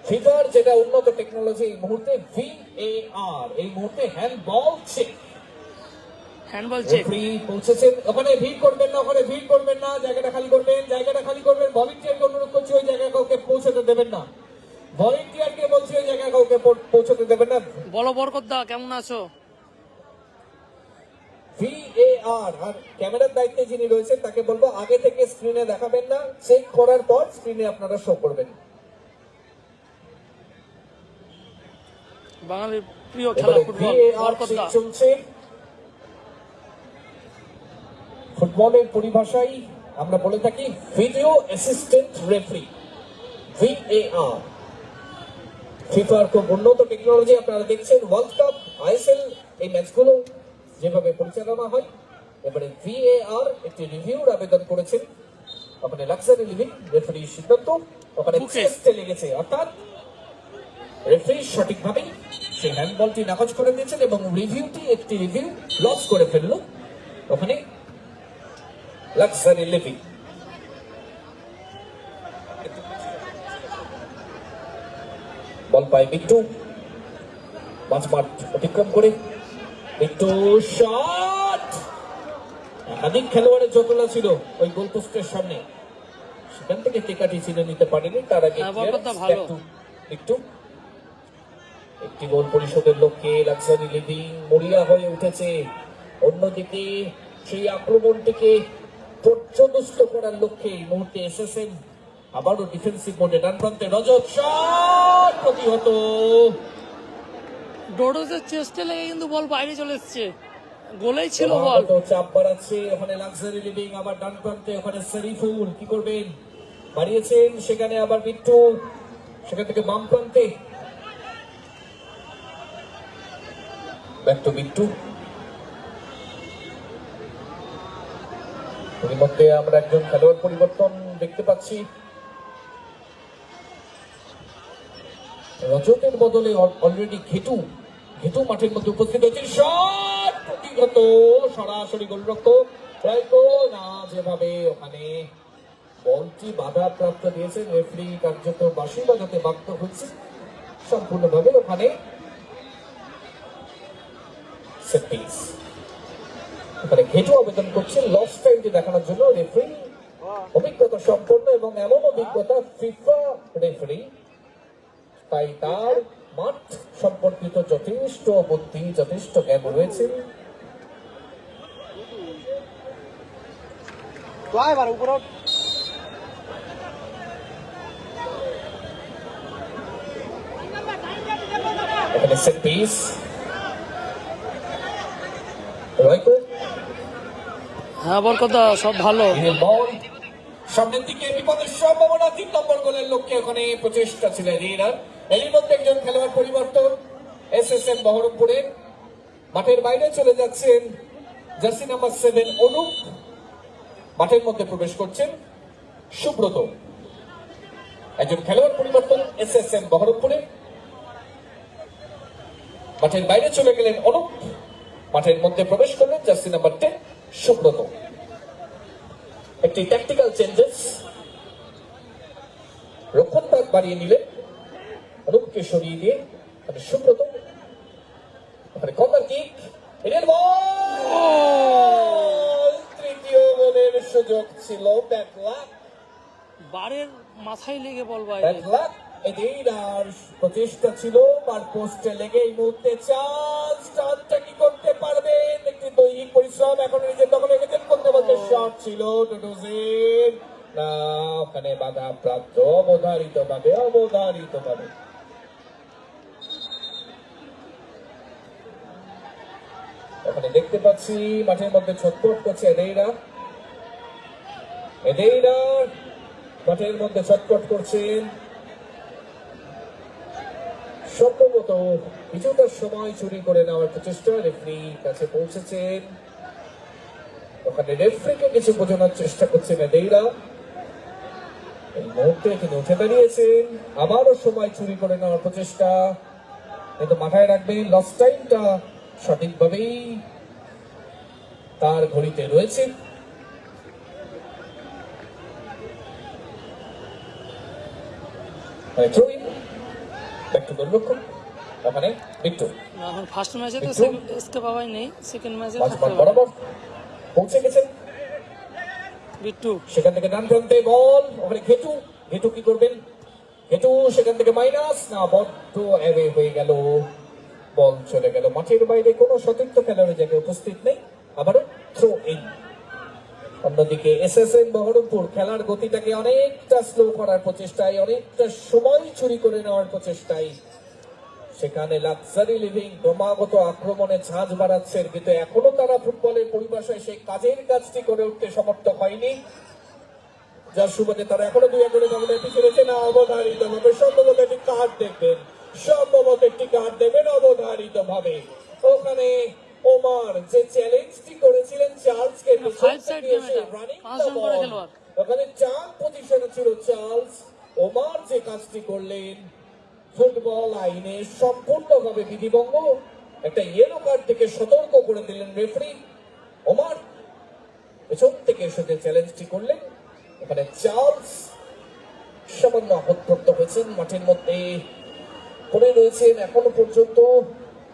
ফিফার যেটা উন্নত টেকনোলজি এই মুহূর্তে VAR, এই মুহূর্তে handball check. Handball check. Referee পৌঁছেছেন, ওখানে ভিড় করবেন না, ওখানে ভিড় করবেন না, জায়গাটা খালি করবেন, জায়গাটা খালি করবেন। ভলেন্টিয়ারকে অনুরোধ করছি ওই জায়গায় কাউকে পৌঁছতে দেবেন না, ভলেন্টিয়ারকে বলছি ওই জায়গায় কাউকে পৌঁছতে দেবেন না। বলো বরকত দা, কেমন আছো? VAR আর ক্যামেরার দায়িত্বে যিনি রয়েছেন তাকে বলবো আগে থেকে স্ক্রিনে দেখাবেন না, চেক করার পর স্ক্রিনে আপনারা শো করবেন। বাঙালির প্রিয় খেলা ফুটবল, বরকত দা। চলছে ফুটবলের পরিভাষায় আমরা বলে থাকি ভিডিও অ্যাসিস্ট্যান্ট রেফারি, VAR। ফিফার খুব উন্নত টেকনোলজি, আপনারা দেখছেন ওয়ার্ল্ড কাপ, ISL এই ম্যাচগুলো যেভাবে পরিচালনা হয়। এবারে VAR একটি রিভিউর আবেদন করেছেন, ওখানে লাক্সারি লিভিং রেফারি সিদ্ধান্ত ওখানে চেস্টে লেগেছে, অর্থাৎ রেফারি সঠিকভাবে সেই হ্যান্ডবলটি নাকচ করে দিয়েছেন এবং একটি রিভিউ লস করে ফেললো ওখানে লাক্সারি লিভিং। বল পায় বিট্টু, মাঝমাঠ অতিক্রম করে বিট্টু শট। একাধিক খেলোয়াড়ের জটলা ছিল ওই গোলপোস্টের সামনে, সেখান থেকে টিকাটি ছিনে নিতে পারেনি। তার আগে বিট্টু একটি গোল পরিশোধের লক্ষ্যে লাক্সারি লিভিং মরিয়া হয়ে উঠেছে। অন্যদিকে সেই আক্রমণটিকে পর্যদস্ত করার লক্ষ্যে এই মুহূর্তে এসএসএম আবারও ডিফেন্সিভ মোডে, ডান প্রান্তে রজত শট প্রতিহত। ডোডোসের চেস্টে লেগে কিন্তু বল বাইরে চলে এসেছে, গোলেই ছিল বল। চাপ বাড়াচ্ছে ওখানে লাক্সারি লিভিং, আবার ডান প্রান্তে ওখানে শরীফুল, কি করবেন, বাড়িয়েছেন সেখানে আবার বিট্টু, সেখান থেকে বাম প্রান্তে ব্যাক টু বিট্টু। এর মধ্যে আমরা একজন খেলোয়াড় পরিবর্তন দেখতে পাচ্ছি, রজতের বদলে অলরেডি ঘেটু মাঠের মধ্যে উপস্থিত হয়েছে। শট প্রতিহত, সরাসরি গোলরক্ষক রাইকো না যেভাবে ওখানে বলটি বাধা প্রাপ্ত দিয়েছেন, রেফারি কার্যত বাঁশি বাজাতে বাধ্য হচ্ছে সম্পূর্ণভাবে ওখানে। ওখানে ঘেটু আবেদন করছে লস টাইমটি দেখানোর জন্য। রেফারি অভিজ্ঞতা সম্পন্ন এবং এমন অভিজ্ঞতা ফিফা রেফারি, তাই তার মাঠ সম্পর্কিত যথেষ্ট বুদ্ধি, যথেষ্ট জ্ঞান রয়েছে। এখানে সেট পিস রাইকো। হ্যাঁ বরকত দা, সব ভালো। বল সামনের দিকে, বিপদের সম্ভাবনা, 3 নম্বর গোলের লক্ষ্যে ওখানে প্রচেষ্টা ছিল এরিনার। এরই মধ্যে একজন খেলোয়াড় পরিবর্তন এসএসএম বহরমপুরে, মাঠের বাইরে চলে যাচ্ছেন জার্সি নাম্বার 7 অনুপ, মাঠের মধ্যে প্রবেশ করছেন সুব্রত। একজন খেলোয়াড় পরিবর্তন এসএসএম বহরমপুরে, মাঠের বাইরে চলে গেলেন অনুপ, মাঠের মধ্যে প্রবেশ করলেন জার্সি নাম্বার 10 সুব্রত। একটি ট্যাকটিক্যাল চেঞ্জেস, রক্ষণ ভাগ বাড়িয়ে নিলেন, অনুপকে সরিয়ে দিয়ে সুব্রত। ওখানে কর্নার কিক, এর বল, তৃতীয় গোলের সুযোগ ছিল। ব্যাকলাক, বারের মাথায় লেগে বল বাইরে। ব্যাকলাক এদের প্রচেষ্টা ছিল, বার পোস্টে লেগে এই মুহূর্তে চান্স। চান্সটা কি করতে পারবেন? একটি দৈহিক পরিশ্রম, এখন নিজের দখলে গেছেন, করতে বলতে শট ছিল টুটুজের না, ওখানে বাধা প্রাপ্ত অবধারিত ভাবে। ওখানে দেখতে পাচ্ছি মাঠের মধ্যে ছটফট করছে এদেরা মাঠের মধ্যে ছটফট করছেন। সম্ভবত কিছুটা সময় চুরি করে নেওয়ার প্রচেষ্টা, রেফারি কাছে পৌঁছেছেন, ওখানে রেফারিকে কিছু বোঝানোর চেষ্টা করছেন এদেরা। এই মুহূর্তে তিনি উঠে দাঁড়িয়েছেন, আবারও সময় চুরি করে নেওয়ার প্রচেষ্টা, কিন্তু মাথায় রাখবেন লস টাইমটা সঠিকভাবেই তার ঘড়িতে রয়েছে। ব্যাক টু গোলরক্ষক ওখানে বিট্টু এখন ফার্স্ট ম্যাচে তো একটু। এসকে বাবাই নেই, সেকেন্ড ম্যাচে মাঝমাঠ বরাবর পৌঁছে গেছেন, বিট্টু সেখান থেকে ডান প্রান্তে বল ওখানে ঘেটু, ঘেটু কি করবেন, ঘেটু সেখান থেকে মাইনাস না, বড্ড অ্যাওয়ে হয়ে গেল, বল চলে গেল মাঠের বাইরে, কোনো সতীর্থ খেলোয়াড়ের জায়গায় উপস্থিত নেই, আবারও থ্রো ইন। অন্যদিকে এসএসএম বহরমপুর খেলার গতিটাকে অনেকটা স্লো করার প্রচেষ্টায়, অনেকটা সময় চুরি করে নেওয়ার প্রচেষ্টায় সেখানে লাক্সারি লিভিং ক্রমাগত আক্রমণে ঝাঁজ বাড়াচ্ছেন, কিন্তু এখনো তারা ফুটবলের পরিভাষায় সেই কাজের কাজটি করে উঠতে সমর্থ হয়নি, যার সুবাদে তারা এখনো 2-1 গোলে ব্যবধানে পিছিয়ে রয়েছে। না, অবধারিত ভাবে সম্ভবত একটি কার্ড দেখবেন, সম্ভবত একটি কার্ড দেবেন অবধারিত ভাবে। ওখানে ওমার যে চ্যালেঞ্জটি করেছিলেন চার্লসকে, ফাইভ সাইড গেম এটা, 5 জন করে খেলোয়াড়। ওখানে 4 পজিশনে ছিল চার্লস, ওমার যে কাজটি করলেন ফুটবল আইনে সম্পূর্ণভাবে বিধিভঙ্গ, একটা ইয়েলো কার্ড থেকে সতর্ক করে দিলেন রেফারি। ওমার পেছন থেকে এসে যে চ্যালেঞ্জটি করলেন, এখানে চার্লস সামান্য আঘাতপ্রাপ্ত হয়েছেন, মাঠের মধ্যে পড়ে রয়েছেন এখনো পর্যন্ত।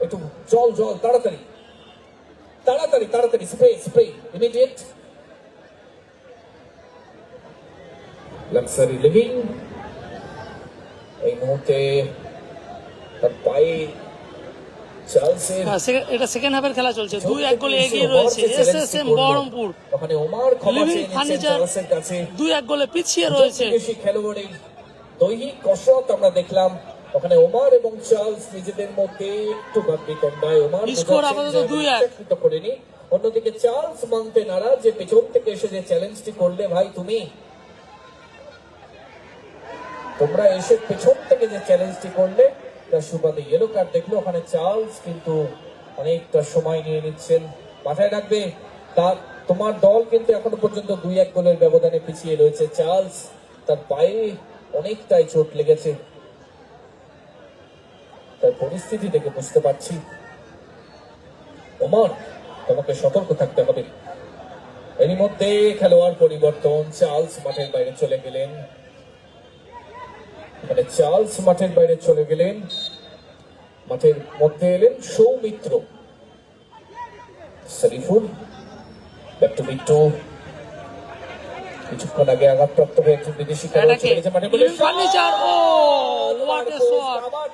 একটু জল জল, তাড়াতাড়ি তাড়াতাড়ি তাড়াতাড়ি, spray spray immediate. Luxury living এই মুহূর্তে তার পায়ে চার্লসের এটা সেকেন্ড হাফের খেলা চলছে, 2-1 গোলে এগিয়ে রয়েছে এসএসএম বহরমপুর। ওখানে ওমার ক্ষমা লিভিং চেয়ে নিচ্ছেন ফার্নিচার চার্লসের কাছে। 2-1 গোলে পিছিয়ে রয়েছে। বেশি খেলোয়াড়ের দৈহিক কসরত আমরা দেখলাম, ওখানে ওমার এবং চার্লস নিজেদের মধ্যে একটু ভাববিতণ্ডায়, ওমার স্কোর আপাতত 2-1 করেনি, অন্যদিকে চার্লস মানতে নারাজ যে পেছন থেকে এসে যে চ্যালেঞ্জটি করলে, ভাই তোমরা এসে পেছন থেকে যে চ্যালেঞ্জটি করলে তার সুবাদে ইয়েলো কার্ড দেখলো। ওখানে চার্লস কিন্তু অনেকটা সময় নিয়ে নিচ্ছেন, মাথায় রাখবে তার তোমার দল কিন্তু এখনো পর্যন্ত 2-1 গোলের ব্যবধানে পিছিয়ে রয়েছে। চার্লস তার পায়ে অনেকটাই চোট লেগেছে, তার পরিস্থিতি দেখে বুঝতে পারছি ওমর তোমাকে সতর্ক থাকতে হবে। এরই মধ্যে খেলোয়াড় পরিবর্তন, চার্লস মাঠের বাইরে চলে গেলেন, মানে চার্লস মাঠের বাইরে চলে গেলেন, মাঠের মধ্যে এলেন সৌমিত্র। শরীফুল ব্যাক টু বিট্টু, কিছুক্ষণ আগে আঘাতপ্রাপ্ত হয়ে একজন বিদেশি খেলোয়াড় চলে গেছে মাঠে, বলে ফার্নিচার, ও হোয়াট এ শট! আবার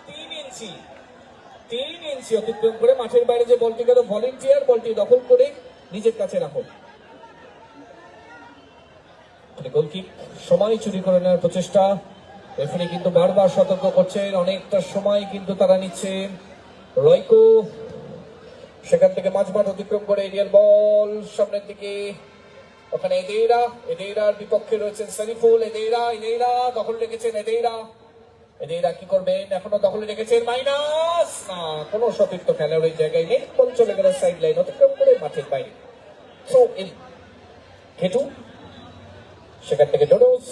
3 ইঞ্চি অতিক্রম করে মাঠের বাইরে যে বলটি গেল, ভলেন্টিয়ার বলটি দখল করে নিজের কাছে রাখো। গোলকিক সময় চুরি করে নেওয়ার প্রচেষ্টা, রেফারি কিন্তু বারবার সতর্ক করছেন, অনেকটা সময় কিন্তু তারা নিচ্ছেন। রয়কো সেখান থেকে মাঝমাঠ অতিক্রম করে এরিয়াল বল সামনের দিকে, ওখানে এদেইরার বিপক্ষে রয়েছেন শরীফুল। এদেইরা দখল রেখেছেন, এদেইরা কি করবেন, এখনো দখলে রেখেছেন, মাইনাস না, কোনো সতীর্থ খেলোয়াড়ের জায়গায় নেই, বল চলে গেল সাইড লাইন অতিক্রম করে মাঠের বাইরে। থ্রো ইন ঘেটু, সেখান থেকে ডোডোস।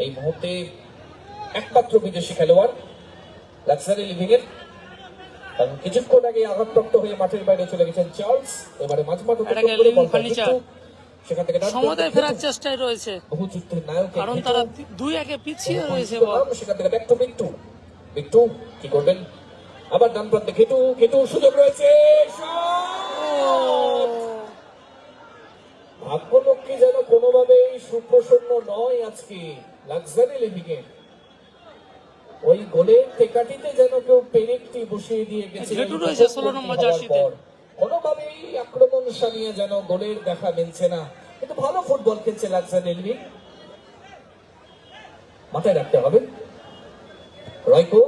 এই মুহূর্তে একমাত্র বিদেশি খেলোয়াড় লাক্সারি লিভিং এর, কারণ কিছুক্ষণ আগে আঘাতপ্রাপ্ত হয়ে মাঠের বাইরে চলে গেছেন চার্লস। এবারে মাঝমাঠ অতিক্রম করে বল ঘেটু, সেখান থেকে সমতায় ফেরার চেষ্টায় রয়েছে, বহু যুদ্ধের নায়ক, কারণ তারা 2-1 পিছিয়ে রয়েছে। সেখান থেকে ব্যাক টু বিট্টু কি করবেন, আবার ডান প্রান্তে ঘেটু সুযোগ রয়েছে, ভাগ্যলক্ষ্মী যেন কোনোভাবেই সুপ্রসন্ন নয় আজকে লাক্সারি লিভিং এর। ওই গোলের টেকাটিতে যেন কেউ পেরেকটি বসিয়ে দিয়ে গেছে, ঘেটু রয়েছে 16 নম্বর জার্সিতে। কোনোভাবেই আক্রমণ সামিয়ে যেন গোলের দেখা মিলছে না, কিন্তু ভালো ফুটবল খেলছে লাক্সারি লিভিং, মাথায় রাখতে হবে। রয়কো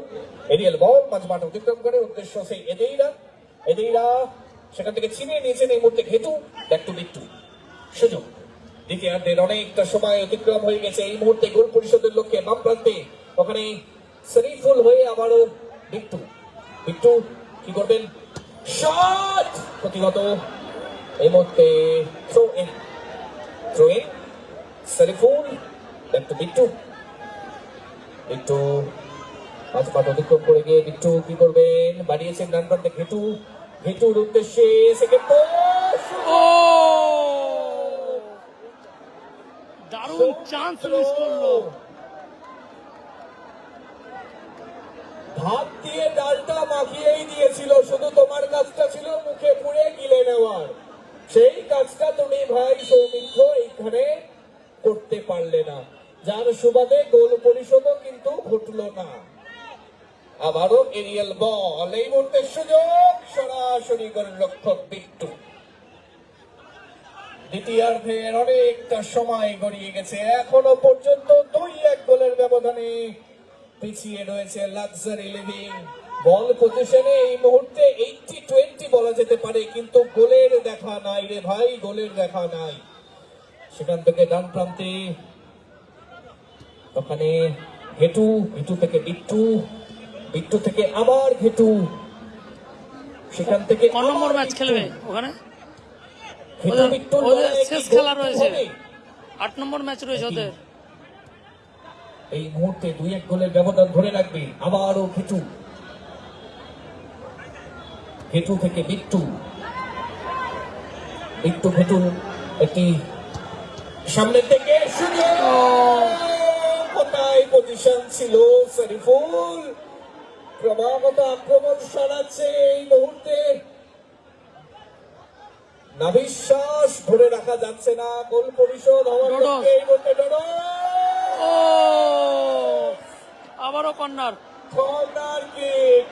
এরিয়াল বল মাঝমাঠ অতিক্রম করে, উদ্দেশ্য সেই এদেইরা সেখান থেকে ছিনিয়ে নিয়েছেন এই মুহূর্তে ঘেটু, ব্যাক টু বিট্টু। সুযোগ দ্বিতীয়ার্ধের অনেকটা সময় অতিক্রম হয়ে গেছে, এই মুহূর্তে গোল পরিশোধের লক্ষ্যে বাম প্রান্তে ওখানে শরীফুল হয়ে আবারও বিট্টু কি করবেন, শট প্রতিহত। এই মুহূর্তে throw in Shariful back to Bittu মাঝমাঠ অতিক্রম করে গিয়ে বিট্টু কি করবেন, বাড়িয়েছেন ডান প্রান্তে ঘেটুর উদ্দেশ্যে, সেকেন্ড দারুণ চান্স মিস করলো। ভাত দিয়ে ডালটা মাখিয়েই দিয়েছিল, শুধু তোমার কাজটা ছিল মুখে পুড়ে গিলে নেওয়ার। সেই কাজটা তুমি ভাই সৌমিত্র এইখানে করতে পারলে না, যার সুবাদে গোল পরিশোধও কিন্তু ঘটলো না। আবারও এরিয়াল বল, এই মুহূর্তে সুযোগ, সরাসরি গোলরক্ষক বিট্টু। দ্বিতীয়ার্ধের অনেকটা সময় গড়িয়ে গেছে, এখনো পর্যন্ত 2-1 গোলের ব্যবধানে পিছিয়ে রয়েছে লাক্সারি লিভিং। বল পজিশনে এই মুহূর্তে 80-20 বলা যেতে পারে, কিন্তু গোলের দেখা নাই রে ভাই, গোলের দেখা নাই। সেখান থেকে ডান প্রান্তে ওখানে ঘেটু, ঘেটু থেকে বিট্টু, বিট্টু থেকে আবার ঘেটু, সেখান থেকে কোন নম্বর ম্যাচ খেলবে ওখানে? ঘেটু বিট্টুর ওদের লড়াই শেষ কি খেলা গোল রয়েছে, হবে? 8 নম্বর ম্যাচ রয়েছে ওদের। এই মুহূর্তে 2-1 গোলের ব্যবধান ধরে রাখবে। আবারও ঘেটু, ঘেটু থেকে বিট্টু, বিট্টু ঘেটু একটি সামনের থেকে সুযোগ, কোথায় পজিশন ছিল শরীফুল, ক্রমাগত আক্রমণ সারাচ্ছে এই মুহূর্তে। নাভিশ্বাস ধরে রাখা যাচ্ছে না, গোল পরিশোধ হওয়ার ডোডো। পক্ষে এই মুহূর্তে ডোডো। ও আবারও কর্নার। কর্নার কিক,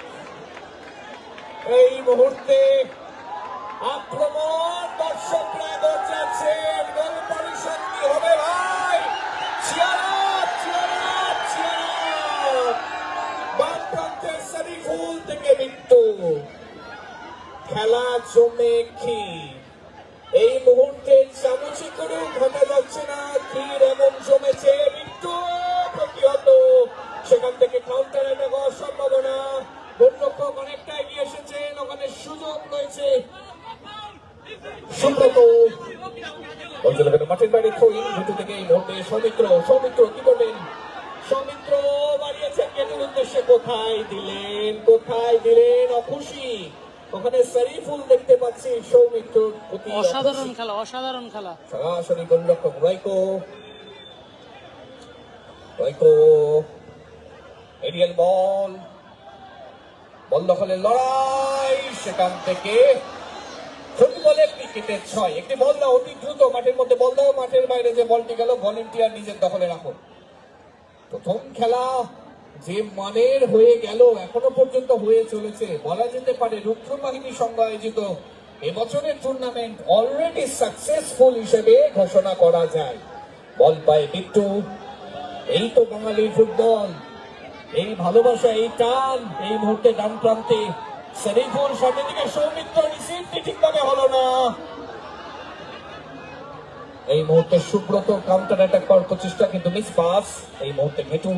এই মুহূর্তে আক্রমণ, দর্শকরা গর্জাচ্ছে, গোল পরিশোধ কি হবে ভাই? Cheer up, cheer up, cheer up. বাম প্রান্তের শরীফুল থেকে বিট্টু, খেলা জমে ক্ষীর। এই মুহূর্তে চামচি করেও ঘটা যাচ্ছে না, ক্ষীর এমন জমেছে। বিট্টু প্রতিহত, সেখান থেকে কাউন্টার অ্যাটাক হওয়ার সম্ভাবনা। গোলরক্ষক অনেকটা এগিয়ে এসেছেন, ওখানে সুযোগ রয়েছে। সুব্রত মাঠের বাইরে থ্রোইং, ভিতর থেকে এই মুহূর্তে সৌমিত্র, সৌমিত্র কি করবেন? সৌমিত্র বাড়িয়েছেন গেটের উদ্দেশ্যে, কোথায় দিলেন, কোথায় দিলেন? অখুশি, ওখানে শরীফুল দেখতে পাচ্ছি, সৌমিত্রর প্রতি অসাধারণ খেলা, অসাধারণ খেলা। সরাসরি গোলরক্ষক রাইকো, রাইকো এরিয়াল বল, বল দখলের লড়াই, সেখান থেকে ফুটবলের ক্রিকেটের 6। একটি বল দাও অতি দ্রুত, মাঠের মধ্যে বল দাও, মাঠের বাইরে যে বলটি গেল ভলেন্টিয়ার নিজের দখলে রাখো। প্রথম খেলা যে মানের হয়ে গেল, এখনো পর্যন্ত হয়ে চলেছে, বলা যেতে পারে রুদ্র বাহিনী সংঘ আয়োজিত এবছরের টুর্নামেন্ট অলরেডি সাকসেসফুল হিসেবে ঘোষণা করা যায়। বল পায় বিট্টু, এই তো বাঙালির ফুটবল, এই ভালোবাসা, এই টান। এই মুহূর্তে ডান প্রান্তে শরীফুল, সামনের দিকে সৌমিত্র, রিসিভটি ঠিকভাবে হলো না। এই মুহূর্তে সুব্রত কাউন্টার অ্যাটাক করার প্রচেষ্টা, কিন্তু মিস পাস। এই মুহূর্তে ঘেটু,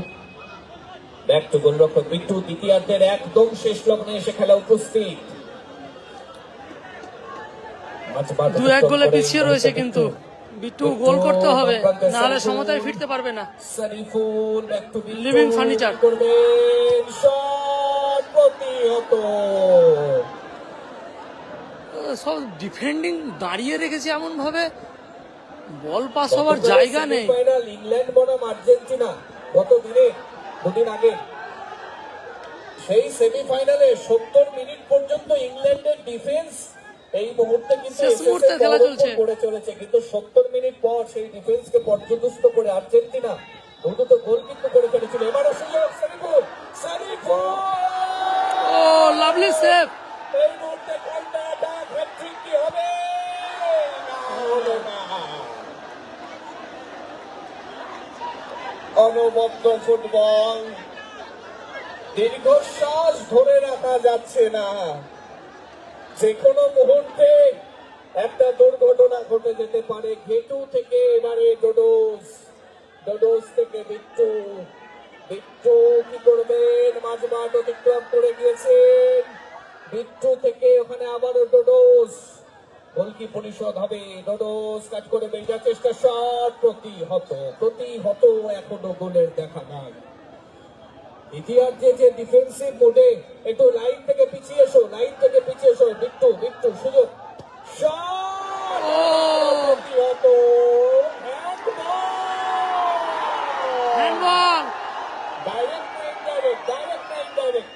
ব্যাক টু গোলরক্ষক বিট্টু। দ্বিতীয়ার্ধের একদম শেষ লগ্নে এসে খেলা উপস্থিত। 2-1 গোলে পিছিয়ে রয়েছে, কিন্তু বিট্টু গোল করতে হবে, নাহলে সমতায় ফিরতে পারবে না। Shoriful back to Bittu, living furniture করবেন, শট প্রতিহত। সব ডিফেন্ডিং দাঁড়িয়ে রেখেছে এমন ভাবে, বল পাস হওয়ার জায়গা নেই। সেমিফাইনাল ইংল্যান্ড বনাম আর্জেন্টিনা গত দিনে, দুদিন আগে, সেই সেমিফাইনালে 70 মিনিট পর্যন্ত ইংল্যান্ডের ডিফেন্স এই মুহূর্তে কিন্তু শেষ মুহূর্তে খেলা চলছে, করে চলেছে, কিন্তু 70 মিনিট পর সেই ডিফেন্সকে পর্যদস্ত করে আর্জেন্টিনা দ্রুত গোল কিন্তু করে ফেলেছিল। এবারও সুযোগ শরীফুল, শরীফুল, ও লাভলি সেভ। এই মুহূর্তে কাউন্টার অ্যাটাক, হ্যাট্রিক কি হবে? না, হলো না। অনবদ্য ফুটবল, দীর্ঘশ্বাস ধরে রাখা যাচ্ছে না, যে কোনো মুহূর্তে একটা দুর্ঘটনা ঘটে যেতে পারে। ঘেটু থেকে এবারে ডোডোস, ডোডোস থেকে বিট্টু, বিট্টু কি করবেন? মাঝমাঠ অতিক্রম করে গিয়েছেন, বিট্টু থেকে ওখানে আবারও ডোডোস, গোল কি পরিশোধ হবে? ডোডোস কাজ করে বেরিয়ে চেষ্টা, শট প্রতিহত, প্রতিহত, এখনো গোলের দেখা নাই। দ্বিতীয়ার্ধে যে ডিফেন্সিভ মোডে, একটু লাইন থেকে পিছিয়ে এসো, লাইন থেকে পিছিয়ে এসো। বিট্টু, বিট্টু সুযোগ, শট প্রতিহত, হ্যান্ডবল। ডাইরেক্ট না ইনডাইরেক্ট, ডাইরেক্ট না indirect?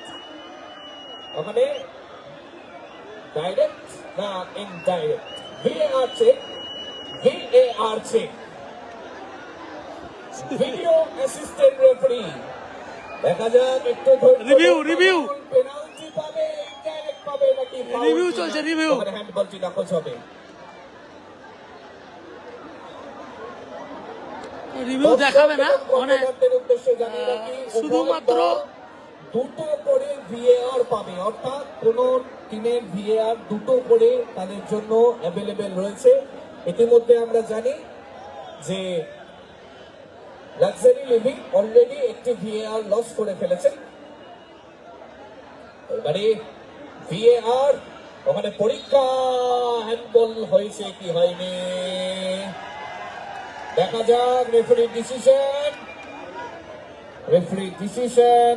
indirect. VAR check. VAR check. Video assistant referee. দেখা যাক একটু Review. পেনাল্টি পাবে, ইনডাইরেক্ট পাবে নাকি Review চলছে, review. হ্যান্ডবলটি নাকচ হবে। রিভিউ দেখাবে না, মানে কর্মকর্তাদের উদ্দেশ্যে জানিয়ে রাখি, শুধুমাত্র দুটো করে ভিএআর পাবে, অর্থাৎ কোন টিমের ভিএআর দুটো করে তাদের জন্য অ্যাভেলেবেল রয়েছে। ইতিমধ্যে আমরা জানি যে লাক্সারি লিভিং অলরেডি একটি ভিএআর লস করে ফেলেছে। এবারে ভিএআর ওখানে পরীক্ষা, হ্যান্ডবল হয়েছে কি হয়নি দেখা যাক। রেফারি ডিসিশন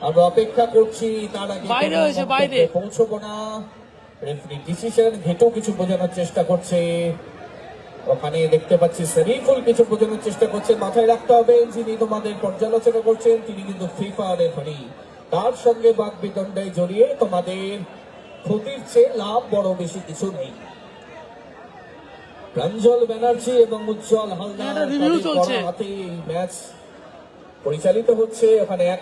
আমরা অপেক্ষা করছি, তার আগে বাইরে হয়েছে, বাইরে। পৌঁছবো না। রেফারি ডিসিশন, ঘেটু কিছু বোঝানোর চেষ্টা করছে, ওখানে দেখতে পাচ্ছি শরীফুল কিছু বোঝানোর চেষ্টা করছে। মাথায় রাখতে হবে যিনি তোমাদের পর্যালোচনা করছেন তিনি কিন্তু ফিফা রেফারি, তার সঙ্গে বাকবিতণ্ডায় জড়িয়ে তোমাদের ক্ষতির চেয়ে লাভ বড় বেশি কিছু নেই। প্রাঞ্জল ব্যানার্জি এবং উজ্জ্বল হালদার একটা review চলছে। হাতে এই ম্যাচ পরিচালিত হচ্ছে। ওখানে এক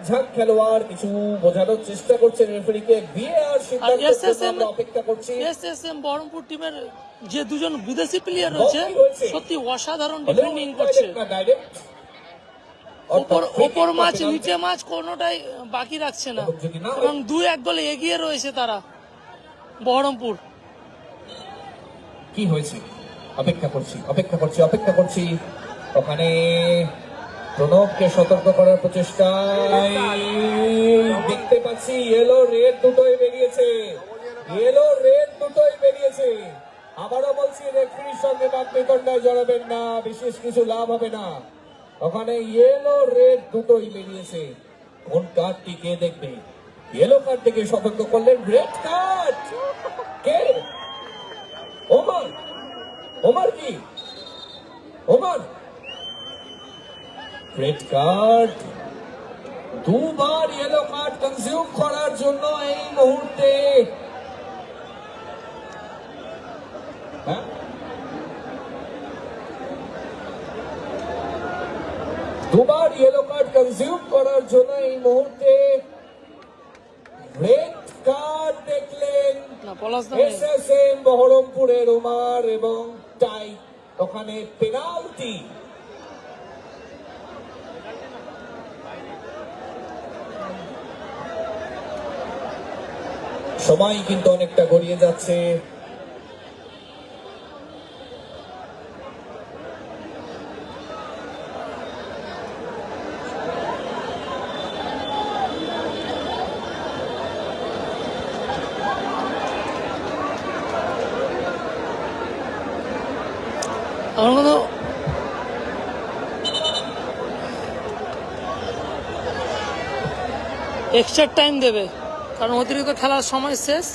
ঝাঁক খেলোয়াড় কিছু বোঝানোর চেষ্টা করছেন রেফারিকে। ভিএআর সিদ্ধান্ত আমরা অপেক্ষা করছি। এসএসএম বহরমপুর টিমের যে দুজন বিদেশি প্লেয়ার রয়েছে সত্যি অসাধারণ ডিফেন্ডিং করছে। ওপর মাছ নিচে মাছ কোনোটাই বাকি রাখছে না, এবং 2-1 গোলে এগিয়ে রয়েছে তারা বহরমপুর। কি হয়েছে অপেক্ষা করছি। ওখানে প্রণবকে সতর্ক করার প্রচেষ্টায় দেখতে পাচ্ছি ইয়েলো রেড দুটোই বেরিয়েছে। আবারও বলছি রেফারির সঙ্গে বাকবিতণ্ডায় জড়াবেন না, বিশেষ কিছু লাভ হবে না। ওখানে ইয়েলো রেড দুটোই বেরিয়েছে। কোন কার্ডটি কে দেখবে? ইয়েলো কার্ড থেকে সতর্ক করলেন, রেড কার্ড কে? ওমর কি? রেড কার্ড, দুবার ইয়েলো কার্ড কনজিউম করার জন্য এই মুহূর্তে রেড কার্ড দেখলেন না পলাশ দা এসএসএম বহরমপুরের ওমার, এবং টাই ওখানে পেনাল্টি। সময় কিন্তু অনেকটা গড়িয়ে যাচ্ছে। আমার কোনো এক্সট্রা টাইম দেবে, কারণ অতিরিক্ত খেলার সময় শেষ।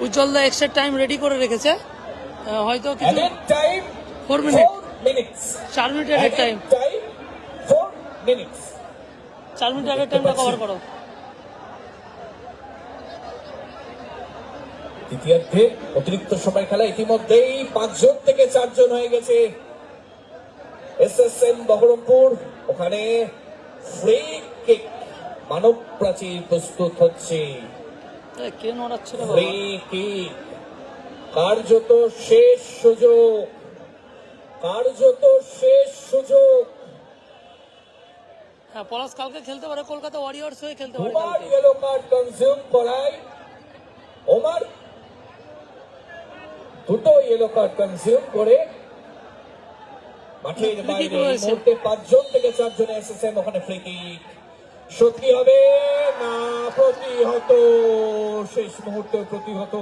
উজ্জ্বল দা এক্সট্রা টাইম রেডি করে রেখেছে, হয়তো কিছু 4 মিনিট, 4 মিনিট আগের টাইম, 4 মিনিট আগের টাইমটা কভার করো। দ্বিতীয়ার্ধে অতিরিক্ত সময় খেলা ইতিমধ্যেই 5 জন থেকে 4 জন হয়ে গেছে এসএসএম বহরমপুর। ওখানে ফ্রি কিক, মানব প্রাচীর প্রস্তুত হচ্ছে। কে নড়াচ্ছে রে ফ্রি বাবা? কিক, কার্যত শেষ সুযোগ। হ্যাঁ পলাশ কালকে খেলতে পারে, কলকাতা ওয়ারিয়র্স হয়ে খেলতে পারে দুবার কালকে। ইয়েলো কার্ড কনজিউম করায় ওমর, দুটো ইয়েলো কার্ড কনজিউম করে মাঠের বাইরে। এই মুহূর্তে 5 জন থেকে 4 জন এসএসএম। ওখানে ফ্রি কিক সত্যি হবে না প্রতিহত, শেষ মুহূর্তে প্রতিহত।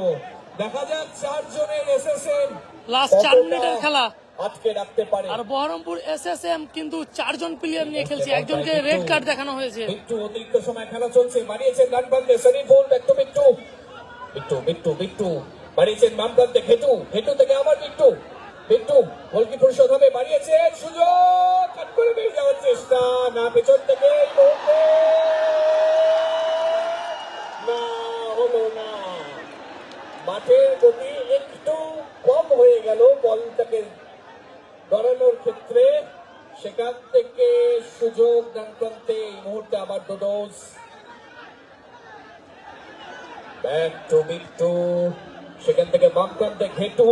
দেখা যাক 4 জনের এসএসএম লাস্ট 4 মিনিটের খেলা আটকে রাখতে পারে। আর বহরমপুর এসএসএম কিন্তু 4 জন প্লেয়ার নিয়ে খেলছে, একজনকে রেড কার্ড দেখানো হয়েছে। বিট্টু অতিরিক্ত সময় খেলা চলছে, বাড়িয়েছেন ডান প্রান্তে শরীফুল, ব্যাক টু বিট্টু বাড়িয়েছেন বাম প্রান্তে ঘেটু থেকে আবার বিট্টু গোলকি পরিশোধ হবে, বাড়িয়েছেন, সুযোগ, কাট করে বেরিয়ে যাওয়ার চেষ্টা, না পেছন থেকে এই মুহূর্তে না হলো না। মাঠে মাঠের গতি একটু কম হয়ে গেল বলটাকে গড়ানোর ক্ষেত্রে, সেখান থেকে সুযোগ ডান প্রান্তে এই মুহূর্তে আবার ডোডোস ব্যাক টু বিট্টু, সেখান থেকে বাম প্রান্তে ঘেটু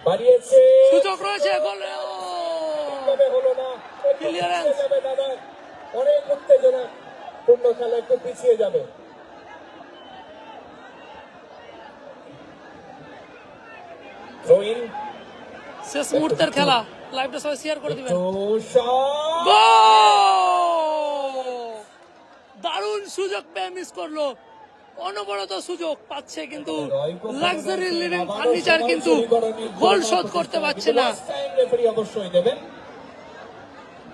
বাড়িয়েছে, সুযোগ রয়েছে গোলে, তবে হলো না, একটু Clearance. পিছিয়ে যাবে দাদা, অনেক উত্তেজনা পূর্ণ খেলা, একটু পিছিয়ে যাবে। থ্রো ইন, শেষ মুহূর্তের খেলা, লাইভটা সবাই শেয়ার করে দিবেন। তো শট, গোল! দারুণ সুযোগ পেয়ে মিস করলো, অনবরত সুযোগ পাচ্ছে কিন্তু লাক্সারি লিভিং ফার্নিচার কিন্তু গোল শোধ করতে পারছে না। রেফারি অবশ্যই দেবেন,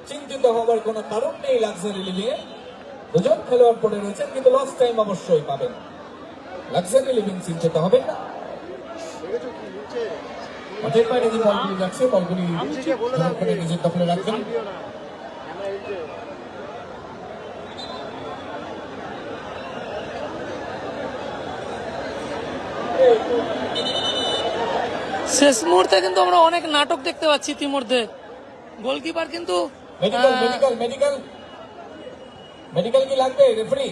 চিন্তিত হবার কোনো কারণ নেই লাক্সারি লিভিং এ, দুজন খেলোয়াড় পড়ে রয়েছেন কিন্তু লস টাইম অবশ্যই পাবেন, লাক্সারি লিভিং চিন্তিত হবেন না। মাঠের বাইরে যে বলগুলি যাচ্ছে বলগুলি করে নিজের দখলে রাখবেন। শেষ মুহূর্তে কিন্তু আমরা অনেক নাটক দেখতে পাচ্ছি ইতিমধ্যে। গোলকিপার কিন্তু মেডিকেল মেডিকেল মেডিকেল মেডিকেল কি লাগবে রেফারি?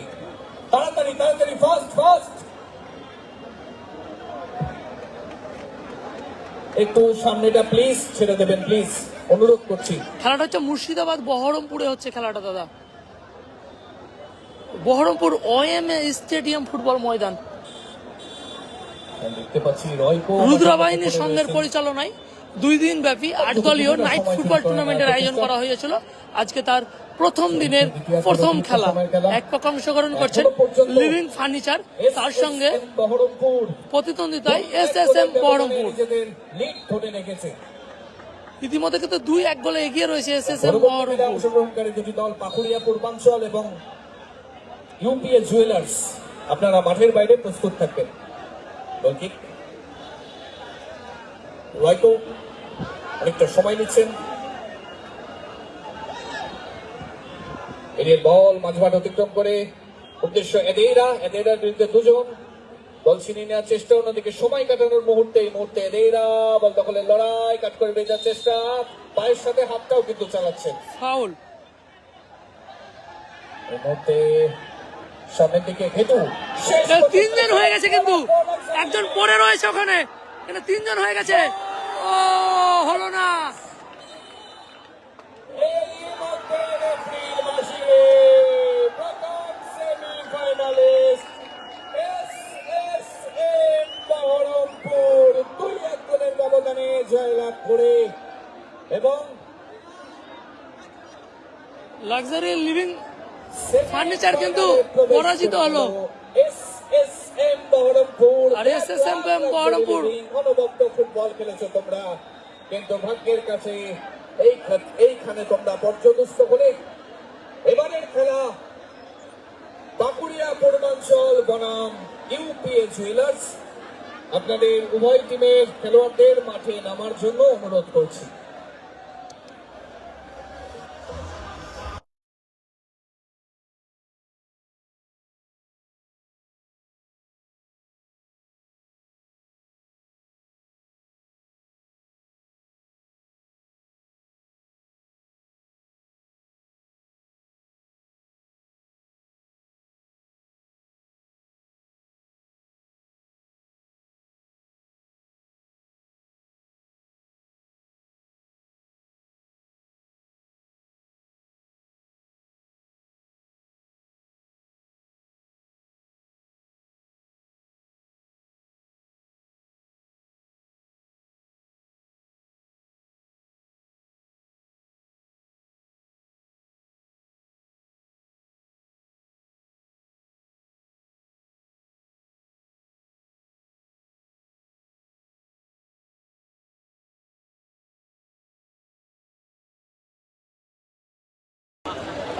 তাড়াতাড়ি তাড়াতাড়ি, ফাস্ট ফাস্ট, একটু সামনেটা প্লিজ ছেড়ে দেবেন প্লিজ, অনুরোধ করছি। খেলাটা হচ্ছে মুর্শিদাবাদ বহরমপুরে হচ্ছে খেলাটা দাদা, বহরমপুর OMA স্টেডিয়াম ফুটবল ময়দান। দেখতে পাচ্ছি রয়কো রুদ্রা বাহিনীর সংঘের পরিচালনায় 2 দিন ব্যাপী 8 দলীয় নাইট ফুটবল টুর্নামেন্টের আয়োজন করা হয়েছিল। আজকে তার প্রথম দিনের প্রথম খেলা, এক পক্ষ অংশগ্রহণ করছেন লিভিং ফার্নিচার, তার সঙ্গে বহরমপুর প্রতিদ্বন্দ্বিতায় SSM বহরমপুর। নিজেদের লিড ধরে রেখেছে। ইতিমধ্যে কিন্তু 2-1 গোলে এগিয়ে রয়েছে SSM বহরমপুর। অংশগ্রহণকারী দুটি দল পাকুড়িয়া পূর্বাঞ্চল এবং ইউপিএ জুয়েলার্স, আপনারা মাঠের বাইরে প্রস্তুত থাকবেন। গোলকিক রয়কো অনেকটা সময় নিচ্ছেন, এর বল মাঝমাঠ অতিক্রম করে উদ্দেশ্য এদেরার বিরুদ্ধে দুজন, বল ছিনিয়ে নেওয়ার চেষ্টা, অন্যদিকে সময় কাটানোর মুহূর্তে এই মুহূর্তে এদেরা বল দখলের লড়াই, কাট করে বেজার চেষ্টা, পায়ের সাথে হাতটাও কিন্তু চালাচ্ছেন। ফাউল। এই মুহূর্তে সামনের দিকে হেতু, তিনজন হয়ে গেছে কিন্তু, একজন পড়ে রয়েছে ওখানে, কিন্তু 3 জন হয়ে গেছে। ও হলো না। এই মুহূর্তে রেফারির বাঁশিতে প্রথম সেমিফাইনালিস্ট SSM বহরমপুর 2-1 গোলের ব্যবধানে জয়লাভ করে এবং লাক্সারি লিভিং ফার্নিচার কিন্তু পরাজিত হলো। SSM বহরমপুর আর SSM বহরমপুর অনবদ্য ফুটবল খেলেছো তোমরা, কিন্তু ভাগ্যের কাছে এইখানে তোমরা পর্যদস্ত হলে। এবারের খেলা পাকুড়িয়া পূর্বাঞ্চল বনাম ইউপিএ জুয়েলার্স, আপনাদের উভয় টিমের খেলোয়াড়দের মাঠে নামার জন্য অনুরোধ করছি।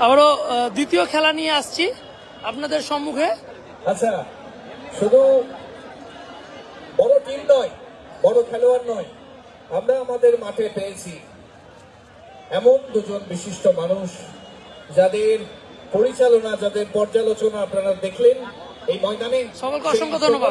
আবারও দ্বিতীয় খেলা নিয়ে আসছি আপনাদের সম্মুখে। আচ্ছা, শুধু বড় টিম নয়, বড় খেলোয়াড় নয়, আমরা আমাদের মাঠে পেয়েছি এমন দুজন বিশিষ্ট মানুষ যাদের পরিচালনা, যাদের পর্যালোচনা আপনারা দেখলেন এই ময়দানে। সকলকে অসংখ্য ধন্যবাদ।